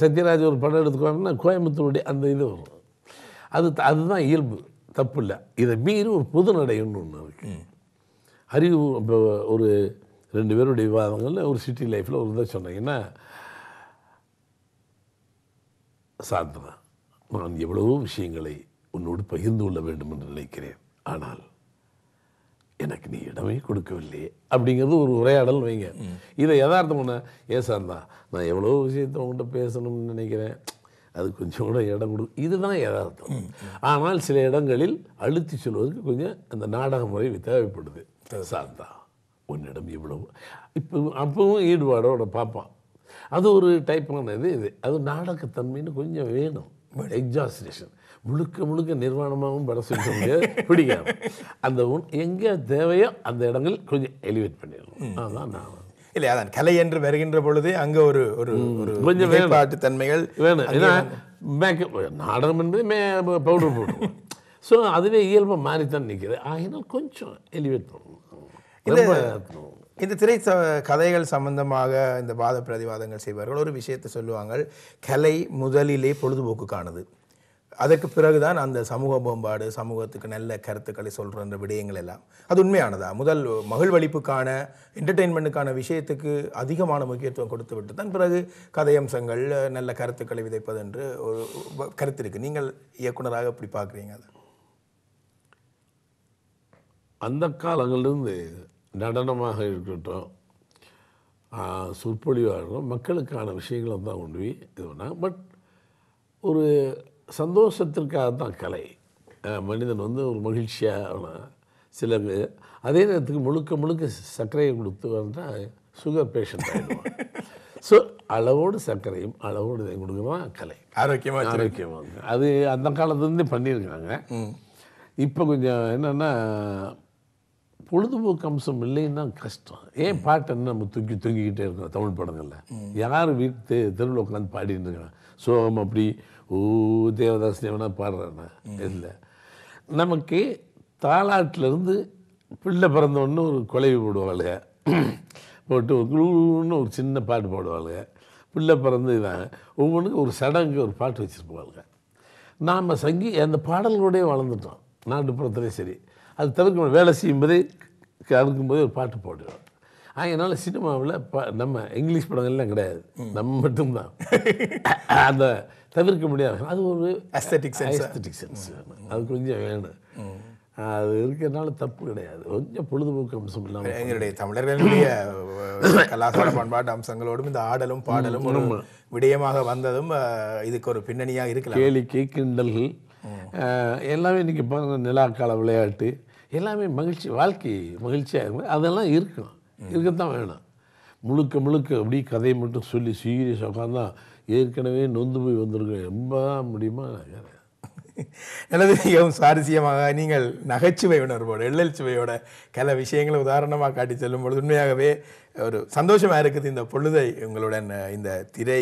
சத்யராஜ் ஒரு படம் எடுத்துக்குவாங்கன்னா கோயம்புத்தூருடைய அந்த இது வரும். அதுதான் இயல்பு, தப்பு இல்லை. இதை மீறி ஒரு பொது நடைன்னு ஒன்று இருக்குது. அறிவு இப்போ ஒரு 2 பேருடைய விவாதங்களில் ஒரு சிட்டி லைஃப்பில் ஒரு இதை சொன்னீங்கன்னா, சாந்தனா, நான் எவ்வளவோ விஷயங்களை உன்னோடு பகிர்ந்து கொள்ள வேண்டும் என்று நினைக்கிறேன், ஆனால் எனக்கு நீ இடமே கொடுக்கவில்லையே அப்படிங்கிறது ஒரு உரையாடல் வைங்க. இதை யதார்த்தம் பண்ண சாந்தா, நான் எவ்வளோ விஷயத்தை உங்கள்கிட்ட பேசணும்னு நினைக்கிறேன், அது கொஞ்சம் கூட இடம் கொடு, இதுதான் யதார்த்தம். ஆனால் சில இடங்களில் அழுத்தி சொல்வதற்கு கொஞ்சம் அந்த நாடக முறை தேவைப்படுது. சாந்தா, உன்னிடம் இவ்வளவு, இப்போ அப்பவும் ஈடுபாடோட பார்ப்பான். அது ஒரு டைப்பான இது. அது நாடகத்தன்மைன்னு கொஞ்சம் வேணும். எக்ஸாஸ்டேஷன் முழுக்க நிர்வாணமாகவும் படம் சொல்ல முடியாது, பிடிக்காது. அந்த எங்கே தேவையோ அந்த இடங்கள் கொஞ்சம் எலிவேட் பண்ணிடணும். அதுதான் நான் இல்லை, அதான் கலை என்று வருகின்ற பொழுது அங்கே ஒரு ஒரு கொஞ்சம் வேறுபாட்டு தன்மைகள் வேணும். ஏன்னா மேக்கப் நாடகம் என்பது பவுடர் போடுவோம். ஸோ அதுவே இயல்பாக மாறித்தான் நிற்கிது. ஆகினால் கொஞ்சம் எலிவேட் பண்ணணும். இந்த திரை கதைகள் சம்பந்தமாக இந்த வாத பிரதிவாதங்கள் செய்வார்கள். ஒரு விஷயத்தை சொல்லுவாங்க, கலை முதலிலே பொழுதுபோக்குக்கானது, அதற்கு பிறகுதான் அந்த சமூக மேம்பாடு, சமூகத்துக்கு நல்ல கருத்துக்களை சொல்கிற அந்த விடயங்கள் எல்லாம். அது உண்மையானதா? முதல் மகிழ்வளிப்புக்கான என்டர்டெயின்மெண்ட்டுக்கான விஷயத்துக்கு அதிகமான முக்கியத்துவம் கொடுத்து விட்டு தான் பிறகு கதையம்சங்கள் நல்ல கருத்துக்களை விதைப்பது என்று ஒரு கருத்து இருக்குது. நீங்கள் இயக்குனராக எப்படி பார்க்குறீங்க? அதை அந்த காலங்களிலிருந்து நடனமாக இருக்கட்டும், சொற்பொழிவாக இருக்கட்டும், மக்களுக்கான விஷயங்களை தான் கொண்டு போய் இது பண்ணாங்க. பட் ஒரு சந்தோஷத்திற்காக தான் கலை. மனிதன் ஒரு மகிழ்ச்சியாக சில அதே நேரத்துக்கு முழுக்க சர்க்கரையை கொடுத்து வந்தால் சுகர் பேஷண்ட் ஆகிடுவான். ஸோ அளவோடு சர்க்கரையும் அளவோடு இதை கொடுக்குறதான் கலை. ஆரோக்கியமாக அது அந்த காலத்துலேருந்தே பண்ணியிருக்காங்க. இப்போ கொஞ்சம் என்னென்னா பொழுதுபோக்கு அம்சம் இல்லைன்னா கஷ்டம். ஏன் பாட்டு என்ன நம்ம தூங்கிக்கிட்டே இருக்கோம் தமிழ் படங்களில். யார் வீட்டு தெருவில் உட்காந்து பாடிட்டு இருக்காங்க சோகம் அப்படி தேவதாஸ் தேவனா பாடுறாண்ணா இல்லை. நமக்கு தாலாட்டிலேருந்து பிள்ளை பிறந்தோன்னு ஒரு கொலைவு போடுவாளுங்க, போட்டு ஒரு சின்ன பாட்டு பாடுவாளுங்க. பிள்ளை பிறந்து இதான் ஒவ்வொன்றுக்கும் ஒரு சடங்கு ஒரு பாட்டு வச்சுருப்பாளுங்க. நாம் அந்த பாடல்களோடய வளர்ந்துட்டோம் நாட்டுப்புறத்துலேயே. சரி, அது தவிர்க்க வேலை செய்யும்போதே அறுக்கும்போதே ஒரு பாட்டு போடுவோம். அதனால் சினிமாவில் நம்ம இங்கிலீஷ் படங்கள்லாம் கிடையாது, நம்ம மட்டும்தான். அந்த தவிர்க்க முடியாது. அது ஒரு அஸ்தட்டிக் சென்ஸ் அது கொஞ்சம் வேணும். அது இருக்கிறதுனால தப்பு கிடையாது. கொஞ்சம் பொழுதுபோக்கு அம்சம் இல்லாமல் எங்களுடைய தமிழர்களுடைய கலாச்சார பண்பாட்டு அம்சங்களோடும் இந்த ஆடலும் பாடலும் ஒரு விடயமாக வந்ததும் இதுக்கு ஒரு பின்னணியாக இருக்கலாம். கேளிக்கை கிண்டல்கள் எல்லாமே இன்றைக்கி பாருங்கள், நிலாக்கால விளையாட்டு எல்லாமே வாழ்க்கை மகிழ்ச்சியாக இருக்கும். அதெல்லாம் இருக்கத்தான் வேணும். முழுக்க அப்படி கதையை மட்டும் சொல்லி சீரியஸாக உட்காந்தா ஏற்கனவே நொந்து போய் வந்திருக்கேன். ரொம்ப முடியுமா? நல்லது. மிகவும் சுவாரஸ்யமாக நீங்கள் நகைச்சுவை உணர்வோடு எள்ளல்சுவையோட சில விஷயங்களை உதாரணமாக காட்டி செல்லும் பொழுது உண்மையாகவே ஒரு சந்தோஷமாக இருக்குது. இந்த பொழுதை உங்களுடன் இந்த திரை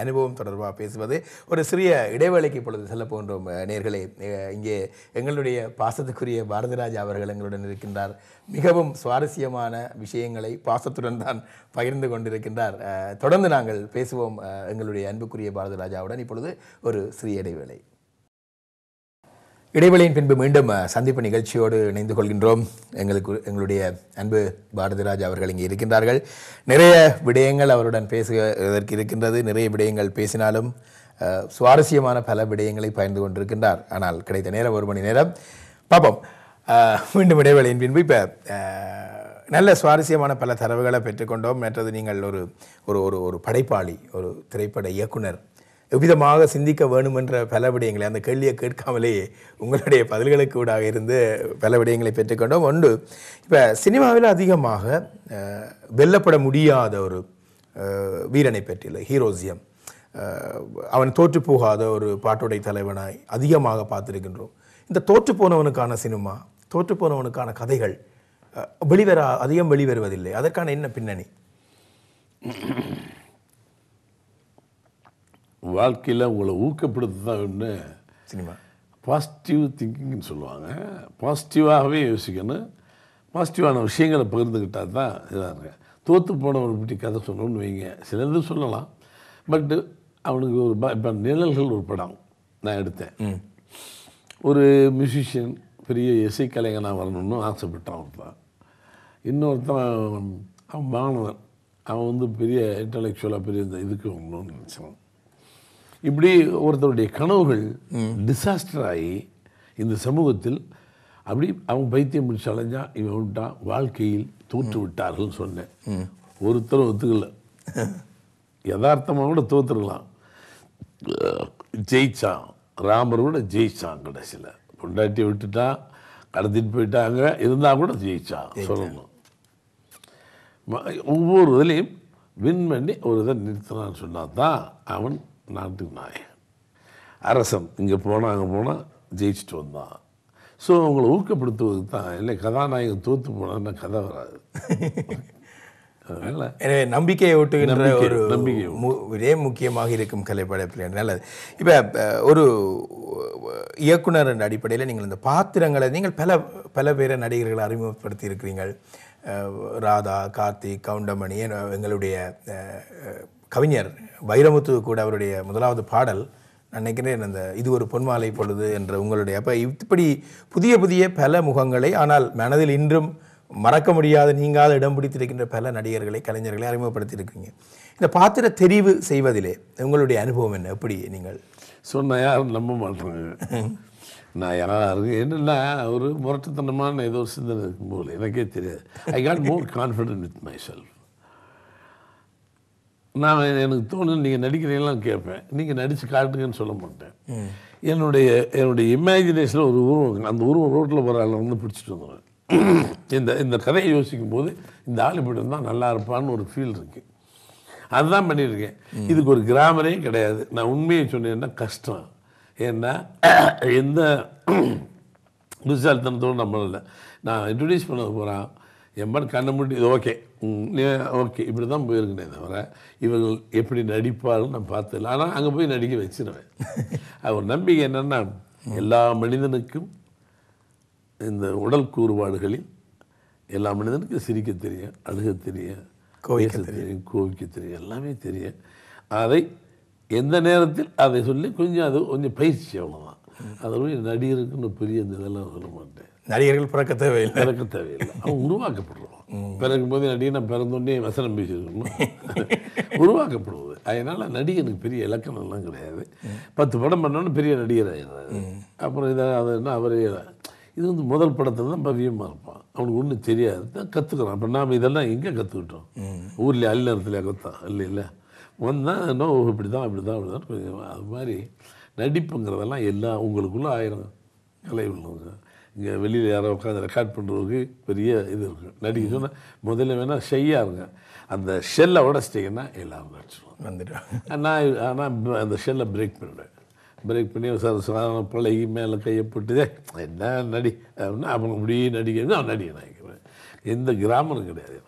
அனுபவம் தொடர்பாக பேசுவது. ஒரு சிறிய இடைவேளைக்கு பொழுது செல்ல போன்றோம் நேயர்களே. இங்கே எங்களுடைய பாசத்துக்குரிய பாரதிராஜா அவர்கள் எங்களுடன் இருக்கின்றார். மிகவும் சுவாரஸ்யமான விஷயங்களை பாசத்துடன் தான் பகிர்ந்து கொண்டிருக்கின்றார். தொடர்ந்து நாங்கள் பேசுவோம் எங்களுடைய அன்புக்குரிய பாரதிராஜாவுடன். இப்பொழுது ஒரு சிறிய இடைவேளை. இடைவெளியின் பின்பு மீண்டும் சந்திப்பு நிகழ்ச்சியோடு இணைந்து கொள்கின்றோம். எங்களுடைய அன்பு பாரதிராஜ் அவர்கள் இங்கே இருக்கின்றார்கள். நிறைய விடயங்கள் அவருடன் பேசுவதற்கு இருக்கின்றது. நிறைய விடயங்கள் பேசினாலும் சுவாரஸ்யமான பல விடயங்களை பகிர்ந்து கொண்டிருக்கின்றார். ஆனால் கிடைத்த நேரம் 1 மணி நேரம். பார்ப்போம். மீண்டும் இடைவெளியின் பின்பு இப்போ நல்ல சுவாரஸ்யமான பல தரவுகளை பெற்றுக்கொண்டோம். மற்றது நீங்கள் ஒரு ஒரு ஒரு படைப்பாளி, ஒரு திரைப்பட இயக்குனர், எவ்விதமாக சிந்திக்க வேணும் என்ற பல விடயங்களை அந்த கேள்வியை கேட்காமலேயே உங்களுடைய பதில்களுக்கு ஊடாக இருந்து பல விடயங்களை பெற்றுக்கொண்டோம். ஒன்று, இப்போ சினிமாவில் அதிகமாக வெல்லப்பட முடியாத ஒரு வீரனை பற்றியில் ஹீரோசியம், அவன் தோற்று போகாத ஒரு பாட்டுடை தலைவனாய் அதிகமாக பார்த்துருக்கின்றோம். இந்த தோற்று போனவனுக்கான சினிமா, தோற்று போனவனுக்கான கதைகள் அதிகம் வெளிவருவதில்லை. அதற்கான என்ன பின்னணி? வாழ்க்கையில் உங்களை ஊக்கப்படுத்துதான் ஒன்று சினிமா. பாசிட்டிவ் திங்கிங்னு சொல்லுவாங்க. பாசிட்டிவாகவே யோசிக்கணும். பாசிட்டிவான விஷயங்களை பகிர்ந்துக்கிட்டால் தான் இதாக இருக்கு. தோற்று போனவனை பற்றி கதை சொல்லணும்னு வைங்க, சிலது சொல்லலாம். பட்டு அவனுக்கு ஒரு இப்போ நிழல்கள் ஒரு படம் நான் எடுத்தேன். ஒரு மியூசிஷியன், பெரிய இசைக்கலைஞனாக வரணும்னு ஆசைப்பட்டான் ஒருத்தான். இன்னொருத்தன் அவன் மாணவன், அவன் பெரிய இன்டலெக்சுவலாக பெரிய இந்த இதுக்கு வரணும்னு நினச்சான். இப்படி ஒருத்தருடைய கனவுகள் டிசாஸ்டர் ஆகி இந்த சமூகத்தில் அப்படி அவன் பைத்தியம் பிடிச்சி அலைஞ்சான். இவன் விட்டான், வாழ்க்கையில் தோற்று விட்டார்கள் சொன்னேன். ஒருத்தரும் ஒத்துக்கல. யதார்த்தமாக கூட தோற்றுருக்கலாம். ஜெயிச்சான். ராமர் கூட ஜெயிச்சான். கடைசியில் பொண்டாட்டியை விட்டுட்டான், கடத்திட்டு போயிட்டாங்க, இருந்தால் கூட ஜெயிச்சான் சொல்லணும். ஒவ்வொரு இதுலேயும் வின் பண்ணி ஒரு இதை நிறுத்தினான்னு சொன்னால் தான் அவன் நாட்டுக்கு நாயகன். அரசன் இங்கே போனால் அங்கே போனால் ஜெயிச்சுட்டு வந்தான். ஸோ அவங்களை ஊக்கப்படுத்துவதுக்கு தான். இல்லை கதாநாயகன் தோற்று போனான்னா கதை வராது. எனவே நம்பிக்கையை ஊட்டுகின்ற ஒரு இதே முக்கியமாக இருக்கும் கலைப்படைப்பில். நல்லது. இப்போ ஒரு இயக்குனர் என்ற அடிப்படையில் நீங்கள் இந்த பாத்திரங்களை நீங்கள் பல பேரை நடிகர்களை அறிமுகப்படுத்தி இருக்கிறீர்கள். ராதா, கார்த்திக், கவுண்டமணி, எங்களுடைய கவிஞர் வைரமுத்து கூட அவருடைய முதலாவது பாடல் நான் நினைக்கிறேன் அந்த இது ஒரு பொன்மாலை பொழுது என்ற உங்களுடைய. அப்போ இப்படி புதிய புதிய பல முகங்களை, ஆனால் மனதில் இன்றும் மறக்க முடியாத நீங்காத இடம் பிடித்திருக்கின்ற பல நடிகர்களை, கலைஞர்களை அறிமுகப்படுத்தியிருக்கீங்க. இந்த பாத்திர தெரிவு செய்வதிலே உங்களுடைய அனுபவம் என்ன? எப்படி நீங்கள் சொன்ன யாரும் நம்ப மாட்டாங்க. நான் யாருக்கு என்னென்னா ஒரு முரட்டுத்தனமான ஏதோ ஒரு சிந்தனை இருக்கும் போல எனக்கே தெரியாது. I got more confident with my self. நான் எனக்கு தோணும் நீங்கள் நடிக்கிறீங்களாம் கேட்பேன். நீங்கள் நடித்து காட்டுங்கன்னு சொல்ல மாட்டேன். என்னுடைய இமேஜினேஷனில் ஒரு உருவம், அந்த உருவம் ரோட்டில் போகிற ஆள் பிடிச்சிட்டு வந்துடுவேன். இந்த கதையை யோசிக்கும் போது இந்த ஆள் இப்படி இருந்தால் நல்லா இருப்பான்னு ஒரு ஃபீல் இருக்குது. அதுதான் பண்ணியிருக்கேன். இதுக்கு ஒரு கிராமரே கிடையாது. நான் உண்மையை சொன்னேன்னா கஷ்டம். ஏன்னா எந்த புத்திசாலித்தனத்தோடு நம்மள நான் இன்ட்ரடியூஸ் பண்ண போகிறான். என் கண்ணை முடி இது ஓகே இப்படி தான் போயிருக்கேனே தவிர இவர்கள் எப்படி நடிப்பார்கள் நான் பார்த்ததில்லை. ஆனால் அங்கே போய் நடிக்க வச்சிருவேன். ஒரு நம்பிக்கை என்னென்னா எல்லா மனிதனுக்கும் இந்த உடல் கூறுபாடுகளில் எல்லா மனிதனுக்கும் சிரிக்க தெரியும், அழுக தெரியும், பேச தெரியும், கோவிக்க தெரியும், எல்லாமே தெரியும். அதை எந்த நேரத்தில் அதை சொல்லி கொஞ்சம் பயிற்சி, அவ்வளோதான். அதை நடிகருக்குன்னு பெரிய இந்த இதெல்லாம் சொல்ல மாட்டேன். நடிகர்கள் பிறக்க தேவையில்லை, அவன் உருவாக்கப்படுவான். பிறக்கும் போது நடிகை பிறந்தோடனே வசனம் பேசியிருக்கணும், உருவாக்கப்படுவது. அதனால் நடிகனுக்கு பெரிய இலக்கணம்லாம் கிடையாது. 10 படம் பண்ணோன்னு பெரிய நடிகர் ஆகிடுறாரு. அப்புறம் அதுன்னா அவரே இது முதல் படத்தில் தான் பவியமாக இருப்பான். அவனுக்கு ஒன்றும் தெரியாது, தான் கற்றுக்குறான். அப்போ நாம் இதெல்லாம் எங்கே கற்றுக்கிட்டோம்? ஊரில் அலிநேரத்தில் கற்றான் இல்லை வந்தால் இன்னும் இப்படி தான் கொஞ்சம் அது மாதிரி நடிப்புங்கிறதெல்லாம் எல்லாம் உங்களுக்குள்ளே 1000 கலை உள்ளவங்க. இங்கே வெளியில் யாரோ உட்காந்து ரெக்கார்ட் பண்ணுறதுக்கு பெரிய இது இருக்குது. நடிக்க சொன்னால் முதல்ல வேணால் ஷையாக இருங்க, அந்த ஷெல்லை உடச்சிட்டிங்கன்னா எல்லோரும் நடிச்சிடுவோம் வந்துடும். ஆனால் அந்த ஷெல்லை பிரேக் பண்ணிவிடுவேன். பிரேக் பண்ணி சாதாரண பழகி மேலே கையை போட்டுதே என்ன நடி அப்படின்னா அப்புறம் அப்படியே நடிக்கிறது அவன் நடிகை நினைக்கிறேன். எந்த கிராமரும் கிடையாது.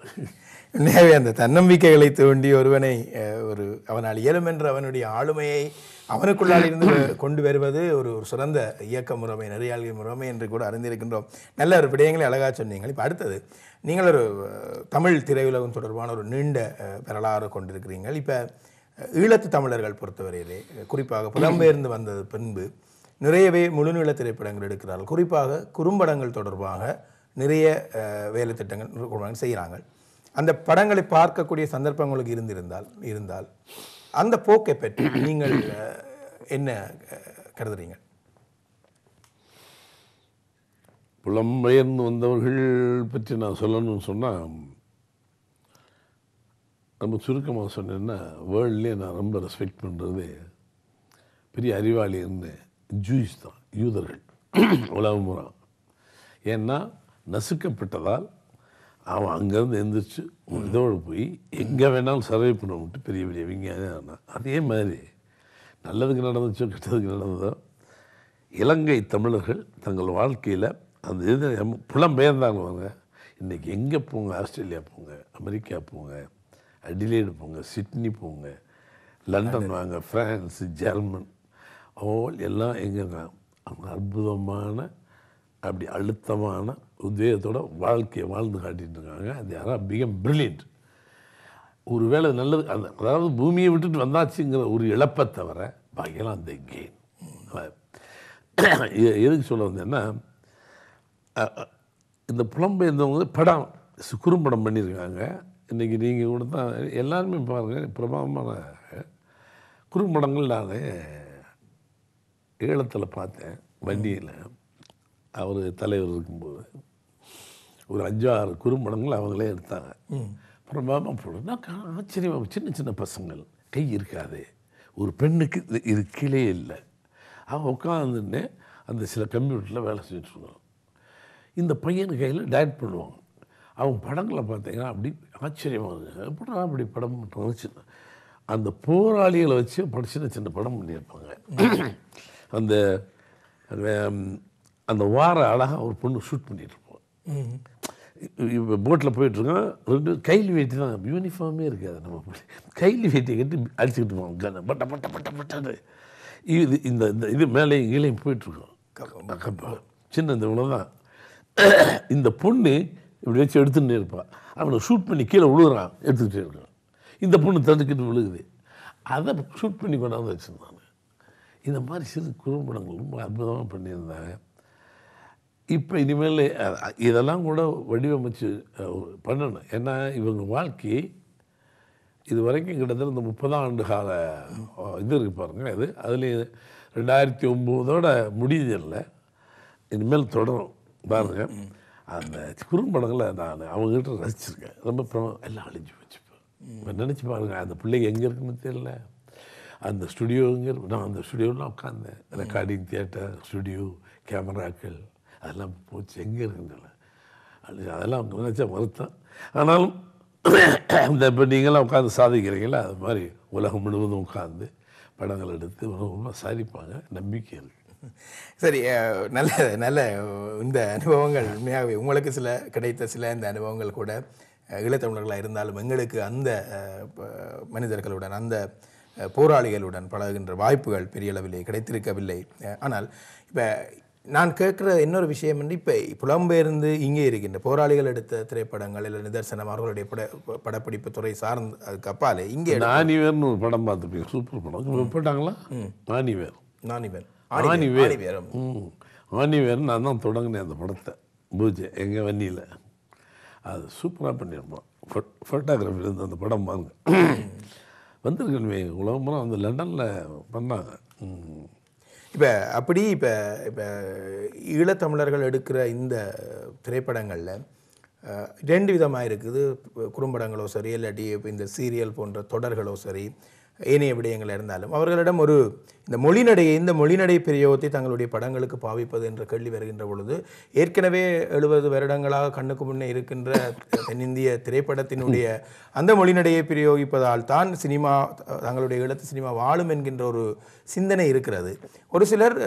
உண்மையாகவே அந்த தன்னம்பிக்கைகளை தூண்டி ஒருவனை அவனால் இயலும் என்ற அவனுடைய ஆளுமையை அவனுக்குள்ளால் இருந்து கொண்டு வருவது ஒரு சிறந்த இயக்க முறைமை, நெறியாளர் முறைமை என்று கூட அறிந்திருக்கின்றோம். நல்ல ஒரு விடயங்களை அழகாக சொன்னீங்க. இப்போ அடுத்தது, நீங்கள் ஒரு தமிழ் திரையுலகம் தொடர்பான ஒரு நீண்ட வரலாறு கொண்டிருக்கிறீர்கள். இப்போ ஈழத்து தமிழர்கள் பொறுத்தவரையிலே, குறிப்பாக புலம்பெயர்ந்து வந்தது பின்பு நிறையவே முழுநீள திரைப்படங்கள் எடுக்கிறார்கள். குறிப்பாக குறும்படங்கள் தொடர்பாக நிறைய வேலை திட்டங்கள் செய்கிறாங்க. அந்த படங்களை பார்க்கக்கூடிய சந்தர்ப்பங்களுக்கு இருந்தால் அந்த போக்கை பற்றி நீங்கள் என்ன கருதுறீங்க? புலம்பெயர்ந்து வந்தவர்கள் பற்றி நான் சொல்லணும்னு சொன்னால், நம்ம சுருக்கமாக சொன்னேன்னா, வேர்ல்ட்லேயே நான் ரொம்ப ரெஸ்பெக்ட் பண்ணுறது பெரிய அறிவாளின்னு ஜூஸ் தான், யூதர்கள் உலகம் பூரா. ஏன்னா நசுக்கப்பட்டதால் அவன் அங்கேருந்து எந்திரிச்சு இதோடு போய் எங்கே வேணாலும் சர்வை பண்ண விட்டு பெரிய பெரிய விஞ்ஞானி. அதே மாதிரி நல்லதுக்கு நடந்துச்சோ கெட்டதுக்கு நடந்ததோ இலங்கை தமிழர்கள் தங்கள் வாழ்க்கையில் அந்த இது புலம்பெயர்ந்தாங்க. இன்றைக்கி எங்கே போங்க, ஆஸ்திரேலியா போங்க, அமெரிக்கா போங்க, அடிலேடு போங்க, சிட்னி போங்க, லண்டன் வாங்க, ஃப்ரான்ஸு, ஜெர்மன், எல்லாம் எங்கன்னா அவங்க அற்புதமான அப்படி அழுத்தமான உத்வேகத்தோட வாழ்க்கையை வாழ்ந்து காட்டிகிட்டு இருக்காங்க. அது யாராவது மிக பிரில்லியன்ட். ஒரு வேளை நல்லது அந்த அதாவது பூமியை விட்டுட்டு வந்தாச்சுங்கிற ஒரு இழப்பை தவிர பாக்கியெல்லாம் அந்த கெயின். எதுக்கு சொல்ல வந்தேன்னா, இந்த புலம்பெயர்ந்தவங்க படம் குறும்படம் பண்ணியிருக்காங்க. இன்றைக்கி நீங்கள் கூட தான் எல்லாருமே பாருங்கள், பிரபலமான குறும்படங்கள் நான் ஈழத்தில் பார்த்தேன். வண்டியில் அவர் தலைவர் இருக்கும்போது ஒரு 5-6 குறும்படங்கள் அவங்களே எடுத்தாங்க. பிரபலமாக போடுனா ஆச்சரியமாக சின்ன சின்ன பசங்கள் கை இருக்காது, ஒரு பெண்ணுக்கு இது கீழே இல்லை, அவன் உட்காந்துன்னு அந்த சில கம்ப்யூட்டரில் வேலை செஞ்சுட்ருக்கான். இந்த பையனு கையில் டைரக்ட் பண்ணுவாங்க. அவங்க படங்களை பார்த்தீங்கன்னா அப்படி ஆச்சரியமாக இருக்குது. எப்படா அப்படி படம் பண்ணுச்சு. அந்த போராளிகளை வச்சு சின்ன சின்ன படம் பண்ணியிருப்பாங்க. அந்த அந்த வார அழகாக ஒரு பொண்ணு ஷூட் பண்ணிகிட்ருப்போம். இப்போ போட்டில் போயிட்டுருக்கோம், 2 கைலி வேட்டி தான், யூனிஃபார்மே இருக்காது. நம்ம கைலி வேட்டியை கட்டி அடிச்சுக்கிட்டு போவோம், கண்ணை பட்ட பட்ட பட்ட பட்டது. இது இந்த இது மேலேயும் கீழேயும் போயிட்டுருக்கோம். சின்ன இந்த இவ்வளோ தான். இந்த பொண்ணு இப்படி வச்சு எடுத்துகிட்டே இருப்பாள். அவனை ஷூட் பண்ணி கீழே விழுகிறான், எடுத்துக்கிட்டே இருக்கான். இந்த பொண்ணு தடுக்கிட்டு விழுகுது. அதை ஷூட் பண்ணி கொண்டாந்து வச்சுருந்தாங்க. இந்த மாதிரி சிறு குறும்படங்கள் ரொம்ப அற்புதமாக பண்ணியிருந்தாங்க. இப்போ இனிமேல் இதெல்லாம் கூட வடிவமைச்சு பண்ணணும். ஏன்னா இவங்க வாழ்க்கையை இது வரைக்கும் கிட்டத்தட்ட இந்த 30 ஆண்டு கால இது இருக்கு பாருங்க. அதுலேயும் 2009 முடியதில்லை, இனிமேல் தொடரும் பாருங்கள். அந்த குறும்படங்களை நான் அவங்ககிட்ட ரசிச்சிருக்கேன். ரொம்ப எல்லாம் அழிஞ்சு வச்சுப்பேன். நினச்சி பாருங்கள், அந்த பிள்ளைங்க எங்கே இருக்குன்னு தெரியல. அந்த ஸ்டுடியோங்க, நான் அந்த ஸ்டுடியோலாம் உட்காந்தேன். ரெக்கார்டிங் தியேட்டர், ஸ்டுடியோ, கேமராக்கள் அதெல்லாம் போச்சு, எங்கே இருக்குன்னு அதெல்லாம் நினச்சா வருத்தம். ஆனாலும் இந்த இப்போ நீங்களாம் உட்காந்து சாதிக்கிறீங்களா, அது மாதிரி உலகம் முழுவதும் உட்காந்து படங்கள் எடுத்து ரொம்ப சாதிப்பாங்க, நம்பிக்கை இருக்குது. சரி, நல்ல நல்ல இந்த அனுபவங்கள் உண்மையாகவே உங்களுக்கு கிடைத்த சில இந்த அனுபவங்கள் கூட ஈழத்தமிழர்களாக இருந்தாலும் எங்களுக்கு அந்த மனிதர்களுடன் அந்த போராளிகளுடன் பழகுகின்ற வாய்ப்புகள் பெரிய அளவிலே கிடைத்திருக்கவில்லை. ஆனால் இப்போ நான் கேட்குற இன்னொரு விஷயம் வந்து, இப்போ புலம்பெயர்ந்து இங்கே இருக்கின்ற போராளிகள் எடுத்த திரைப்படங்கள் இல்லை நிதர்சனம் அவர்களுடைய படப்பிடிப்பு துறை சார்ந்த அதுக்கு அப்பாலே இங்கே நானிவேர்னு ஒரு படம் பார்த்துப்பீங்க, சூப்பர் படம் போட்டாங்களா? நானிவேர் ஆணிவேர் நான் தான் தொடங்கினேன் அந்த படத்தை. பூஜை எங்கள் வண்டியில் அது சூப்பராக பண்ணியிருப்போம். ஃபோட்டோகிராஃபி இருந்து அந்த படம் பாருங்க வந்திருக்கணுமே, உலகமாக வந்து லண்டனில் பண்ணாங்க. இப்போ அப்படி இப்போ ஈழத்தமிழர்கள் எடுக்கிற இந்த திரைப்படங்களில் 2 விதமாக இருக்குது. குறும்படங்களோ சரி, இல்லாட்டி இந்த சீரியல் போன்ற தொடர்களோ சரி, ஏனைய விடயங்கள் இருந்தாலும் அவர்களிடம் இந்த மொழிநடை பிரயோகத்தை தங்களுடைய படங்களுக்கு பாவிப்பது என்ற கேள்வி வருகின்ற பொழுது, ஏற்கனவே 70 வருடங்களாக கண்ணுக்கு முன்னே இருக்கின்ற தென்னிந்திய திரைப்படத்தினுடைய அந்த மொழிநடையை பிரயோகிப்பதால் தான் சினிமா, தங்களுடைய ஈழத்து சினிமா வாழும் என்கின்ற ஒரு சிந்தனை இருக்கிறது. ஒரு சிலர்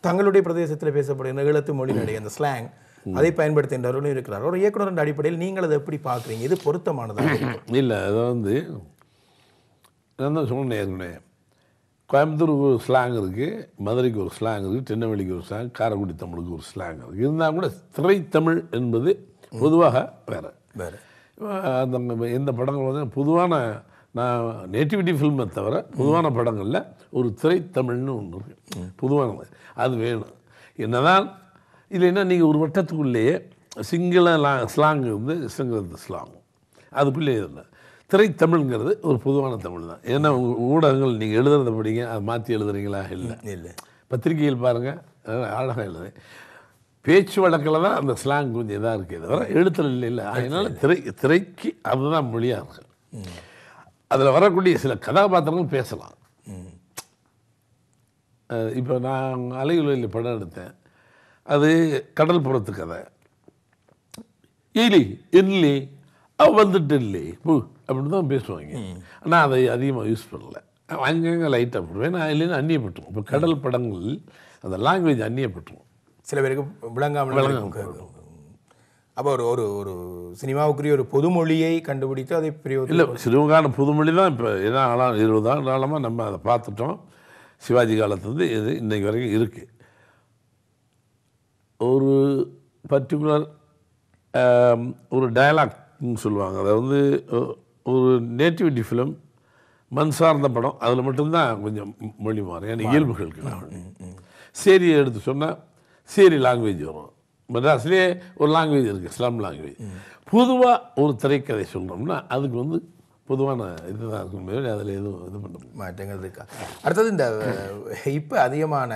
தங்களுடைய பிரதேசத்தில் பேசப்படுகின்ற ஈழத்து மொழிநடை, அந்த ஸ்லாங், அதை பயன்படுத்துகின்றவர்களும் இருக்கிறார். ஒரு இயக்குனரின் அடிப்படையில் நீங்கள் அதை எப்படி பார்க்குறீங்க? இது பொருத்தமானதாக இல்லை? அதை வந்து நான் தான் சொன்னேன், கோயம்புத்தூருக்கு ஒரு ஸ்லாங் இருக்குது, மதுரைக்கு ஒரு ஸ்லாங் இருக்குது, திருநெல்வேலிக்கு ஒரு ஸ்லாங், காரைக்குடி தமிழுக்கு ஒரு ஸ்லாங் இருக்குது. இருந்தால் கூட திரைத்தமிழ் என்பது பொதுவாக வேறு. அந்த எந்த படங்கள் வந்து பொதுவான நான் நேட்டிவிட்டி ஃபில்மை தவிர பொதுவான படங்களில் ஒரு திரைத்தமிழ்னு ஒன்று இருக்குது, பொதுவானது, அது வேணும். என்னதான் இல்லைன்னா நீங்கள் ஒரு வட்டத்துக்குள்ளேயே சிங்கள ஸ்லாங் வந்து சிங்கள ஸ்லாங் அதுக்குள்ளே இல்லை. திரைத்தமிழ்ங்கிறது ஒரு பொதுவான தமிழ் தான். ஏன்னா உங்கள் ஊடகங்கள் நீங்கள் எழுதுறத படிங்க, அதை மாற்றி எழுதுறீங்களா? இல்லை. பத்திரிகையில் பாருங்கள், அழகாக எழுது. பேச்சு வழக்கில் தான் அந்த ஸ்லாங் கொஞ்சம் இதாக இருக்குது, தவிர எழுத்துல இல்லை. அதனால் திரைக்கு அதுதான் மொழியாக இருக்குது. அதில் வரக்கூடிய சில கதாபாத்திரங்கள் பேசலாம். இப்போ நான் அலையுலையில் படம் எடுத்தேன், அது கடல் புறத்து கதை. இல்லை இல்லை வந்துட்டு இல்லை பூ அப்படின்னு தான் பேசுவாங்க. ஆனால் அதை அதிகமாக யூஸ் பண்ணலை, அங்கங்கே லைட்டாக போடுவேன். நான் இல்லைன்னா அந்நியப்பட்டுருவோம். இப்போ கடல் படங்கள் அந்த லாங்குவேஜ் அந்நியப்பட்டுருவோம், சில பேருக்கு விளங்காமல். அப்போ ஒரு ஒரு சினிமாவுக்குரிய ஒரு பொதுமொழியை கண்டுபிடித்து அதை இல்லை, சிறுவங்கான புதுமொழி தான். இப்போ ஏன்னா 20 ஆண்டு காலமாக நம்ம அதை பார்த்துட்டோம். சிவாஜி காலத்துலேருந்து இது இன்றைக்கு வரைக்கும் இருக்குது. ஒரு பர்டிகுலர் ஒரு டயலாக்னு சொல்லுவாங்க, அதை வந்து ஒரு நேட்டிவிட்டி ஃபிலிம், மண் சார்ந்த படம், அதில் மட்டும்தான் கொஞ்சம் மொழி மாறும். ஏன்னா இயல்புகளுக்கு சேரியை எடுத்து சொன்னால் சேரி லாங்குவேஜ் வரும். மெட்ராஸ்லேயே ஒரு லாங்குவேஜ் இருக்குது, ஸ்லம் லாங்குவேஜ். பொதுவாக ஒரு திரைக்கதை சொல்கிறோம்னா அதுக்கு வந்து பொதுவான இதுதான் இருக்கும், அதில் எதுவும் இது பண்ண மாற்றங்கள் இருக்கா? அடுத்தது இந்த இப்போ அதிகமான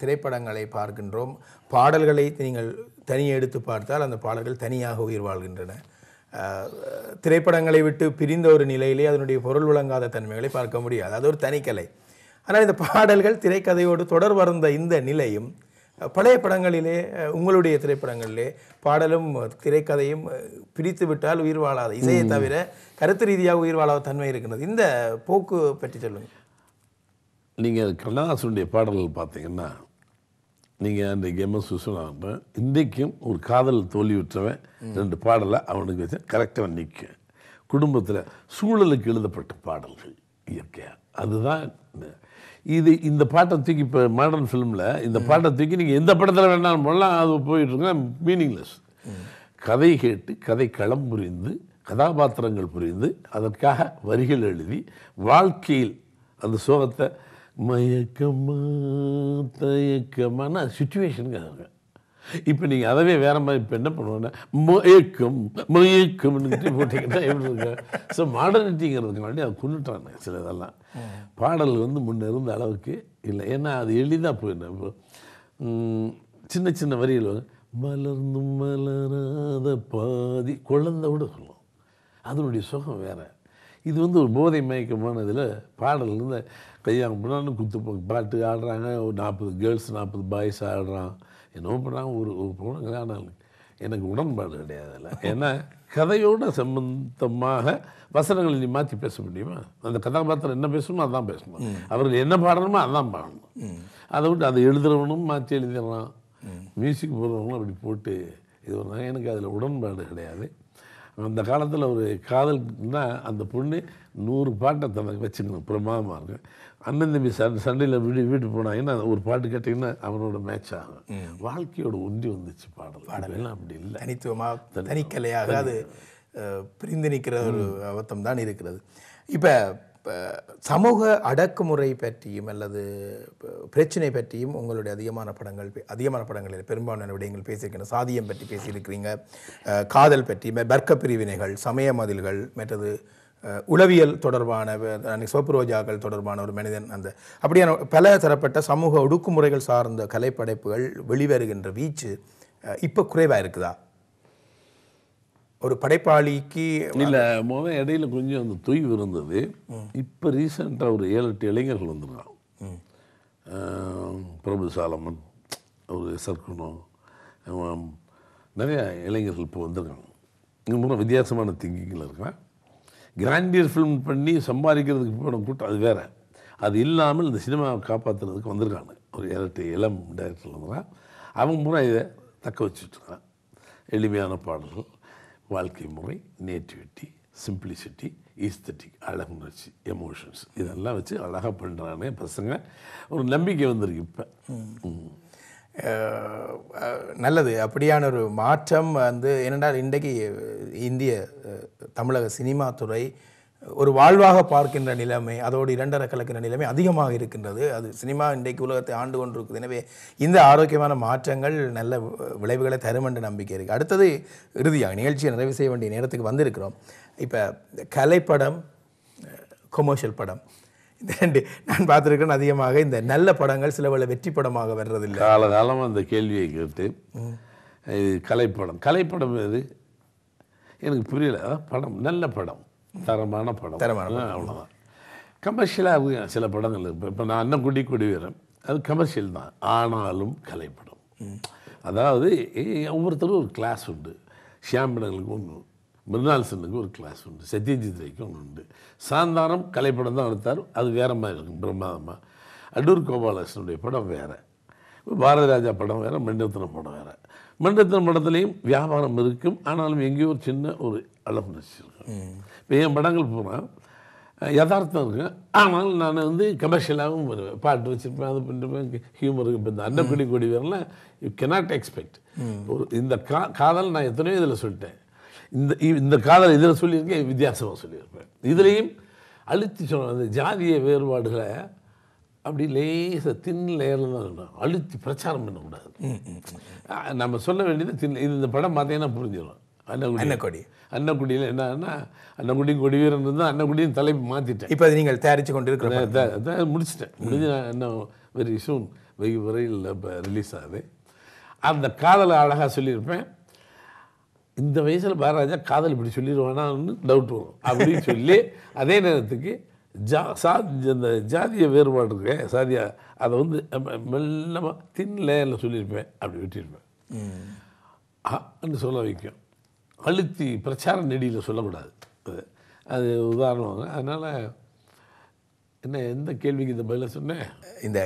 திரைப்படங்களை பார்க்கின்றோம், பாடல்களை நீங்கள் தனியாக எடுத்து பார்த்தால் அந்த பாடல்கள் தனியாக உயிர் வாழ்கின்றன. திரைப்படங்களை விட்டு பிரிந்த ஒரு நிலையிலே அதனுடைய பொருள் விளங்காத தன்மைகளை பார்க்க முடியாது, அது ஒரு தனிக்கலை. ஆனால் இந்த பாடல்கள் திரைக்கதையோடு தொடர் வந்த இந்த நிலையும் பழைய படங்களிலே, உங்களுடைய திரைப்படங்களிலே பாடலும் திரைக்கதையும் பிரித்து விட்டால் உயிர் வாழாத, இசையை தவிர கருத்து ரீதியாக உயிர் வாழாத தன்மை இருக்கிறது. இந்த போக்கு பற்றி சொல்லுங்கள். நீங்கள் கண்ணதாசனுடைய பாடல்கள் பார்த்தீங்கன்னா, நீங்கள் அன்றைக்கு எம்எஸ் விஸ்வநாதன் இன்றைக்கும் ஒரு காதல் தோல்வியுற்றவன் 2 பாடலை அவனுக்கு வச்சு கரெக்டாக நிற்கும். குடும்பத்தில் சூழலுக்கு எழுதப்பட்ட பாடல்கள் இயற்கையாக அதுதான் இது. இந்த பாட்டை தூக்கி இப்போ மாடர்ன் ஃபிலிமில் இந்த பாட்டை தூக்கி நீங்கள் எந்த படத்தில் வேணாலும் போடலாம், அது போயிட்டுருங்க, மீனிங்லெஸ். கதை கேட்டு கதை களம் புரிந்து கதாபாத்திரங்கள் புரிந்து அதற்காக வரிகள் எழுதி வாழ்க்கையில் அந்த சோகத்தை மயக்கமா தயக்கமான சுச்சுவேஷனுங்க. இப்போ நீங்கள் அதவே வேறு மாதிரி இப்போ என்ன பண்ணுவோன்னா மயக்கம்னு போட்டிங்கன்னா எப்படி இருக்கு? ஸோ மாடர்னிட்டிங்கிறதுக்காண்டி அதை கொண்டுட்டாங்க சில இதெல்லாம். பாடல் வந்து முன்ன இருந்த அளவுக்கு இல்லை, ஏன்னா அது எளிதாக போயிடும். இப்போ சின்ன சின்ன வரிகள் மலர்ந்தும் மலராத பாதி குழந்தை விட சொல்லும், அதனுடைய சுகம் வேறு. இது வந்து ஒரு போதை மயக்கமான இதில் பாடல் இருந்து கையாங்க பண்ணான்னு குத்து பாட்டு ஆடுறாங்க, ஒரு 40 கேர்ள்ஸ் 40 பாய்ஸ் ஆடுறான், என்ன பண்ணுறாங்க. ஒரு பொண்ணு ஆனால் எனக்கு உடன்பாடு கிடையாது அதில். ஏன்னா கதையோட சம்பந்தமாக வசனங்களை நீ மாற்றி பேச முடியுமா? அந்த கதாபாத்திரம் என்ன பேசணுமோ அதான் பேசணும், அவர்கள் என்ன பாடணுமோ அதான் பாடணும். அதை விட்டு அதை எழுதுறவனும் மாற்றி எழுதிடுறான், மியூசிக் போடுறவங்களும் அப்படி போட்டு இது பண்ணாங்க. எனக்கு அதில் உடன்பாடு கிடையாது. அந்த காலத்தில் ஒரு காதல்னா அந்த பொண்ணு 100 பாட்டை தனக்கு வச்சுக்கணும், பிரமாதமாக இருக்கும். அண்ணன் தம்பி சண்டையில் வீட்டுக்கு போனாங்கன்னா ஒரு பாட்டு கேட்டிங்கன்னா அவனோட மேட்ச் ஆகும். வாழ்க்கையோட ஒன்றி வந்துச்சு பாடலாம். அப்படி இல்லை, தனித்துவமாக தனிக்கலையாக அது பிரிந்து நிற்கிற ஒரு அவத்தம் தான் இருக்கிறது. இப்போ சமூக அடக்குமுறை பற்றியும் அல்லது பிரச்சனை பற்றியும் உங்களுடைய அதிகமான படங்களில் பெரும்பாலான விடயங்கள் பேசியிருக்கின்ற. சாதியம் பற்றி பேசியிருக்கிறீங்க, காதல் பற்றி, வர்க்க பிரிவினைகள், சமய மதில்கள், மற்றது உளவியல் தொடர்பான சிவப்பு ரோஜாக்கள் தொடர்பான ஒரு மனிதன், அந்த அப்படியான பல தரப்பட்ட சமூக ஒடுக்குமுறைகள் சார்ந்த கலைப்படைப்புகள் வெளிவருகின்ற வீச்சு இப்போ குறைவாக இருக்குதா? ஒரு படைப்பாளிக்கு இல்லை, முதல் இடையில கொஞ்சம் அந்த தொய்வு இருந்தது. இப்போ ரீசெண்டாக ஒரு 7-8 இளைஞர்கள் வந்துருக்கான். பிரபு சாலமன், ஒரு சர்க்குணம், நிறைய இளைஞர்கள் இப்போ வந்திருக்காங்க. இங்கே மூலம் வித்தியாசமான திங்கிங்கில் இருக்கான். கிராண்டியர் ஃபிலிம் பண்ணி சம்பாதிக்கிறதுக்கு போன கூட்டம் அது வேறு. அது இல்லாமல் இந்த சினிமாவை காப்பாற்றுறதுக்கு வந்திருக்காங்க ஒரு 7-8 இளம் டைரக்டர் வந்துருக்கான். அவங்க பூரா இதை தக்க வச்சுட்ருக்கான். எளிமையான பாடல்கள், வாழ்க்கை முறை, நேட்டிவிட்டி, சிம்பிளிசிட்டி, ஈஸ்தட்டிக், அழகுணர்ச்சி, எமோஷன்ஸ், இதெல்லாம் வச்சு அழகாக பண்ணுறானே பசங்க. ஒரு நம்பிக்கை வந்திருக்கு இப்போ. நல்லது. அப்படியான ஒரு மாற்றம் வந்து என்னென்றால் இன்றைக்கு இந்திய தமிழக சினிமா துறை ஒரு வாழ்வாக பார்க்கின்ற நிலைமை, அதோடு இரண்டரை கலக்கின்ற நிலைமை அதிகமாக இருக்கின்றது. அது சினிமா இன்றைக்கு உலகத்தை ஆண்டு கொண்டிருக்குது. எனவே இந்த ஆரோக்கியமான மாற்றங்கள் நல்ல விளைவுகளை தரும் என்ற நம்பிக்கை இருக்குது. அடுத்தது இறுதியாக நிகழ்ச்சியை நிறைவு செய்ய வேண்டிய நேரத்துக்கு வந்திருக்கிறோம். இப்போ கலைப்படம், கொமர்ஷியல் படம், இந்த ரெண்டு நான் பார்த்துருக்கேன். அதிகமாக இந்த நல்ல படங்கள் சில வேளை வெற்றி படமாக வர்றதில்லை. காலகாலமாக அந்த கேள்வியை கேட்டு இது கலைப்படம் எது எனக்கு புரியல. படம் நல்ல படம், தரமான படம், அவ்வளோதான். கமர்ஷியலாக இருக்கு சில படங்கள். இப்போ நான் அன்னக்குடி கொடிவீரன் அது கமர்ஷியல் தான், ஆனாலும் கலைப்படம். அதாவது ஒவ்வொருத்தரும் ஒரு கிளாஸ் உண்டு. ஷியாம்பிடங்களுக்கு ஒன்று, மிருனால்சனுக்கு ஒரு கிளாஸ் உண்டு, சத்யஜித் ரேக்கு ஒன்று உண்டு. சாந்தாரம் கலைப்படம் தான் எடுத்தார், அது வேறு மாதிரி இருக்கும் பிரமாதமாக. அடூர் கோபாலகிருஷ்ணனுடைய படம் வேறு, பாரதி ராஜா படம் வேறு, மணிரத்னம் படம் வேறு. மணிரத்னம் படத்துலேயும் வியாபாரம் இருக்கும், ஆனாலும் எங்கேயோ ஒரு சின்ன ஒரு அளவுணர்ச்சி இருக்கும். இப்போ என் படங்கள் போனால் யதார்த்தம் இருக்கு, ஆனால் நான் வந்து கமர்ஷியலாகவும் வருவேன். பாட்டு வச்சுருப்பேன், அது பண்ணிருப்பேன், ஹியூமருக்கு. இப்போ இந்த அன்னக்குடி கொடி வரலாம், யூ கெனாட் எக்ஸ்பெக்ட். ஒரு இந்த காதல் நான் எத்தனையோ இதில் சொல்லிட்டேன். இந்த காதல் இதில் சொல்லியிருக்கேன், வித்தியாசமாக சொல்லியிருப்பேன். இதுலேயும் அழுத்தி சொன்ன அந்த ஜாதிய வேறுபாடுகளை அப்படி லேசாக தின் லேயரில் தான் இருக்கணும், அழுத்தி பிரச்சாரம் பண்ணக்கூடாது. நம்ம சொல்ல வேண்டியது இந்த படம் பார்த்தீங்கன்னா புரிஞ்சிடும். அன்னக்குடியில் என்னன்னா, அன்னக்குடி கொடிவீரன் இருந்தால் அன்னக்குடியின் தலைப்பு மாற்றிட்டேன். இப்போ அது நீங்கள் தயாரித்து கொண்டு இருக்கிற முடிச்சு நான் இன்னும் வெரி சூன் வெகு விரைவில் இப்போ ரிலீஸ் ஆகுது. அந்த காதலை அழகாக சொல்லியிருப்பேன். இந்த வயசில் பாரராஜா காதல் இப்படி சொல்லிடுவானான்னு டவுட் வரும் அப்படின்னு சொல்லி, அதே நேரத்துக்கு அந்த ஜாதிய வேறுபாடு இருக்கு, சாதியா அதை வந்து மெல்லமாக தின் லேயரில் சொல்லியிருப்பேன், அப்படி விட்டிருப்பேன் சொல்ல வைக்கும். அழுத்தி பிரச்சார நெடியில் சொல்லக்கூடாது. அது உதாரணம். அதனால் என்ன எந்த கேள்விக்கு இந்த பதில சொன்னேன்? இந்த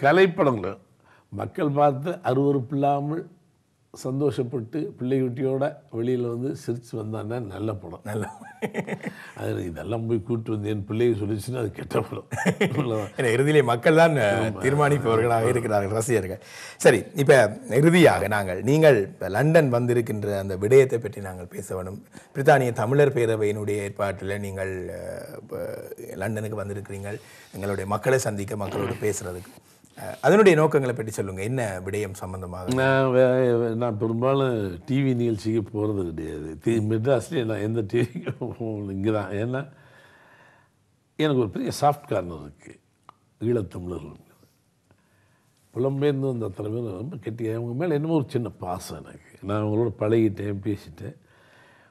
கலைப்படங்கள் மக்கள் பார்த்து அருவருப்பு இல்லாமல் சந்தோஷப்பட்டு பிள்ளைகுட்டியோட வெளியில் வந்து சிரித்து வந்தான்னா நல்ல படம். அது இதெல்லாம் போய் கூப்பிட்டு வந்து என் பிள்ளையை சொல்லிச்சுன்னா அது கெட்ட படம். ஏன்னா இறுதியிலே மக்கள் தான் தீர்மானிப்பவர்களாக இருக்கிறார்கள், ரசிகர்கள். சரி, இப்போ இறுதியாக நீங்கள் லண்டன் வந்திருக்கின்ற அந்த விடயத்தை பற்றி நாங்கள் பேச வேண்டும். பிரித்தானிய தமிழர் பேரவையினுடைய ஏற்பாட்டில் நீங்கள் லண்டனுக்கு வந்திருக்கிறீர்கள், எங்களுடைய மக்களை சந்திக்க, மக்களோடு பேசுகிறதுக்கு. அதனுடைய நோக்கங்களை பற்றி சொல்லுங்கள். என்ன விடயம் சம்பந்தமாக? நான் பெரும்பாலும் டிவி நிகழ்ச்சிக்கு போகிறது கிடையாது. மெட்ராஸ்லேயே நான் எந்த டிவிக்கும் இங்கே தான். ஏன்னா எனக்கு ஒரு பெரிய சாஃப்ட் கார்னர் இருக்குது. ஈழத்தமிழர்கள் புலம்பெயர்ந்து வந்த அத்தனை பேர் ரொம்ப கெட்டி. அவங்க மேலே என்னமோ ஒரு சின்ன பாசம் எனக்கு. நான் அவங்களோட பழகிட்டேன், பேசிட்டேன்.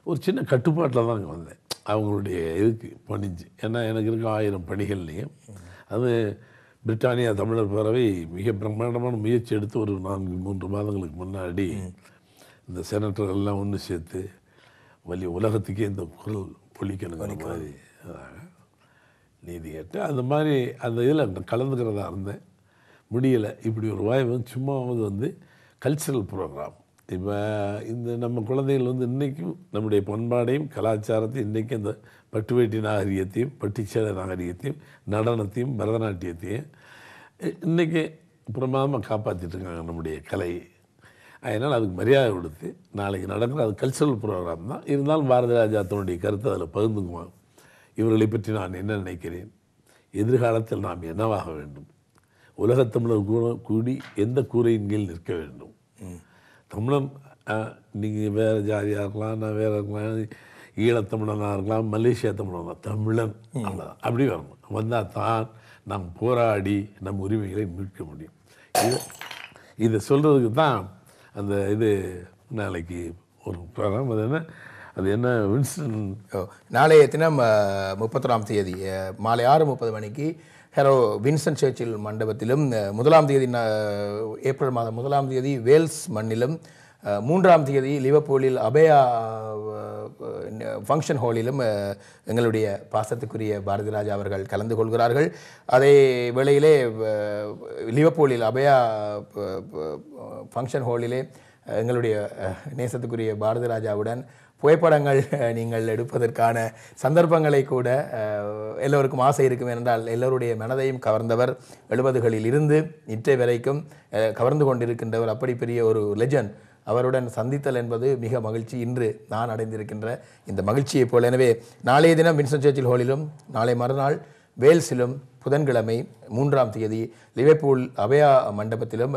ஒரு சின்ன கட்டுப்பாட்டில் தான் அங்கே வந்தேன், அவங்களுடைய இதுக்கு பணிஞ்சு. ஏன்னா எனக்கு இருக்க 1000 பணிகள்லேயும் அது பிரிட்டானியா தமிழர் பேரவை மிக பிரம்மாண்டமான முயற்சி எடுத்து ஒரு 4-3 மாதங்களுக்கு முன்னாடி இந்த செனட்டர் எல்லாம் ஒன்று சேர்த்து உலகத்துக்கே இந்த குரல் பொழிக்கணுங்கிற மாதிரி நீதி கேட்டு அந்த மாதிரி அந்த இதில் கலந்துக்கிறதா இருந்தேன். முடியலை. இப்படி ஒரு வாய்ப்பு சும்மாவது வந்து கல்ச்சரல் ப்ரோக்ராம். இப்போ இந்த நம்ம குழந்தைகள் வந்து இன்றைக்கும் நம்முடைய பண்பாடையும் கலாச்சாரத்தையும் இன்றைக்கும் இந்த பட்டுவேட்டி நாகரிகத்தையும் பட்டிச்சேலை நாகரிகத்தையும் நடனத்தையும் பரதநாட்டியத்தையும் இன்றைக்கி பிரமாதமாக காப்பாற்றிட்டுருக்காங்க நம்முடைய கலை. அதனால் அதுக்கு மரியாதை கொடுத்து நாளைக்கு நடக்கிற அது கல்ச்சரல் ப்ரோக்ராம் தான். இருந்தாலும் பாரதி ராஜா தன்னுடைய கருத்தை அதில் பகிர்ந்துக்குவாங்க. இவர்களை பற்றி நான் என்ன நினைக்கிறேன், எதிர்காலத்தில் நாம் என்னவாக வேண்டும், உலகத்தமிழர் கூடி எந்த கூரையின் கீழ் நிற்க வேண்டும், தமிழன் நீங்கள் வேறு ஜாதியாக இருக்கலாம், நான் வேறு இருக்கலாம், ஈழத்தமிழனாக இருக்கலாம், மலேசியா தமிழனா, தமிழன் அவ்வளோதான். அப்படி வரணும். வந்தால் தான் நாம் போராடி நம் உரிமைகளை மீட்க முடியும். இதை சொல்கிறதுக்கு தான் அந்த இது நாளைக்கு ஒரு ப்ரோக்ராம். அது என்ன வின்ஸ்டன் நாளைய தினம் 31ஆம் தேதி மாலை 6:30 மணிக்கு ஹெரோ வின்ஸ்டன் சர்ச்சில் மண்டபத்திலும், 1ஆம் தேதி ஏப்ரல் மாதம் 1ஆம் தேதி வேல்ஸ் மண்ணிலும், 3ஆம் தேதி லிவர்பூலில் அபயா ஃபங்க்ஷன் ஹாலிலும் எங்களுடைய பாசத்துக்குரிய பாரதி ராஜா அவர்கள் கலந்து கொள்கிறார்கள். அதே வேளையிலே லிவர்பூலில் அபயா ஃபங்க்ஷன் ஹாலிலே எங்களுடைய நேசத்துக்குரிய பாரதி ராஜாவுடன் புகைப்படங்கள் நீங்கள் எடுப்பதற்கான சந்தர்ப்பங்களை கூட எல்லோருக்கும் ஆசை இருக்கும். என்றால் எல்லோருடைய மனதையும் கவர்ந்தவர், 70களில் இருந்து இன்றைய வரைக்கும் கவர்ந்து கொண்டிருக்கின்றவர், அப்படி பெரிய ஒரு லெஜண்ட் அவருடன் சந்தித்தல் என்பது மிக மகிழ்ச்சி. இன்று நான் அடைந்திருக்கின்ற இந்த மகிழ்ச்சியைப் போல. எனவே நாளைய தினம் வின்ஸ்டன் சர்ச்சில் ஹாலிலும், நாளை மறுநாள் வேல்ஸிலும், புதன்கிழமை 3ஆம் தேதி லிவர்பூல் அபயா மண்டபத்திலும்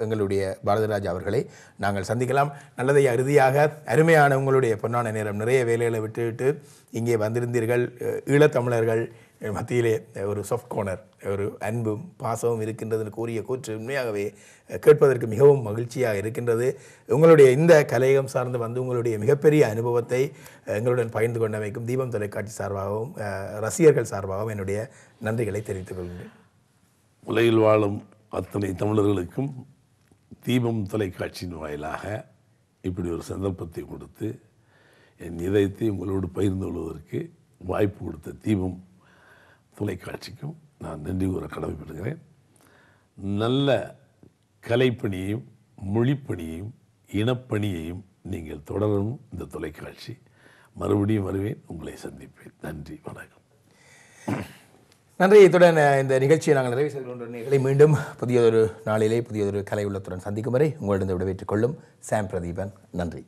எங்களுடைய பாரதிராஜா அவர்களை நாங்கள் சந்திக்கலாம். நல்லதை இறுதியாக அருமையான உங்களுடைய பொன்னான நேரம், நிறைய வேலைகளை விட்டுவிட்டு இங்கே வந்திருந்தீர்கள். ஈழத்தமிழர்கள் மத்தியிலே ஒரு சாஃப்ட் கார்னர், ஒரு அன்பும் பாசமும் இருக்கின்றதுன்னு கூறிய கூற்று உண்மையாகவே கேட்பதற்கு மிகவும் மகிழ்ச்சியாக இருக்கின்றது. உங்களுடைய இந்த கலையகம் சார்ந்து வந்து உங்களுடைய மிகப்பெரிய அனுபவத்தை எங்களுடன் பகிர்ந்து கொண்டமைக்கும் தீபம் தொலைக்காட்சி சார்பாகவும் ரசிகர்கள் சார்பாகவும் என்னுடைய நன்றிகளை தெரிவித்துக் கொள்கிறேன். உலகில் வாழும் அத்தனை தமிழர்களுக்கும் தீபம் தொலைக்காட்சியின் வாயிலாக இப்படி ஒரு சந்தர்ப்பத்தை கொடுத்து என் இதயத்தை உங்களோடு பகிர்ந்து கொள்வதற்கு வாய்ப்பு கொடுத்த தீபம் தொலைக்காட்சிக்கும் நான் நன்றி கூற கடமைப்படுகிறேன். நல்ல கலைப்பணியையும், மொழிப்பணியையும், இனப்பணியையும் நீங்கள் தொடரும். இந்த தொலைக்காட்சி மறுபடியும் வருவேன், உங்களை சந்திப்பேன். நன்றி, வணக்கம். நன்றி. இத்துடன் இந்த நிகழ்ச்சியை நாங்கள் நிறைவு செய்து கொண்ட நிகழ்ச்சியை மீண்டும் புதியதொரு நாளிலே புதியதொரு கலை உள்ளத்துடன் சந்திக்கும் வரை உங்களிடம் விடைபெற்றுக் கொள்ளும் சாம் பிரதீபன். நன்றி.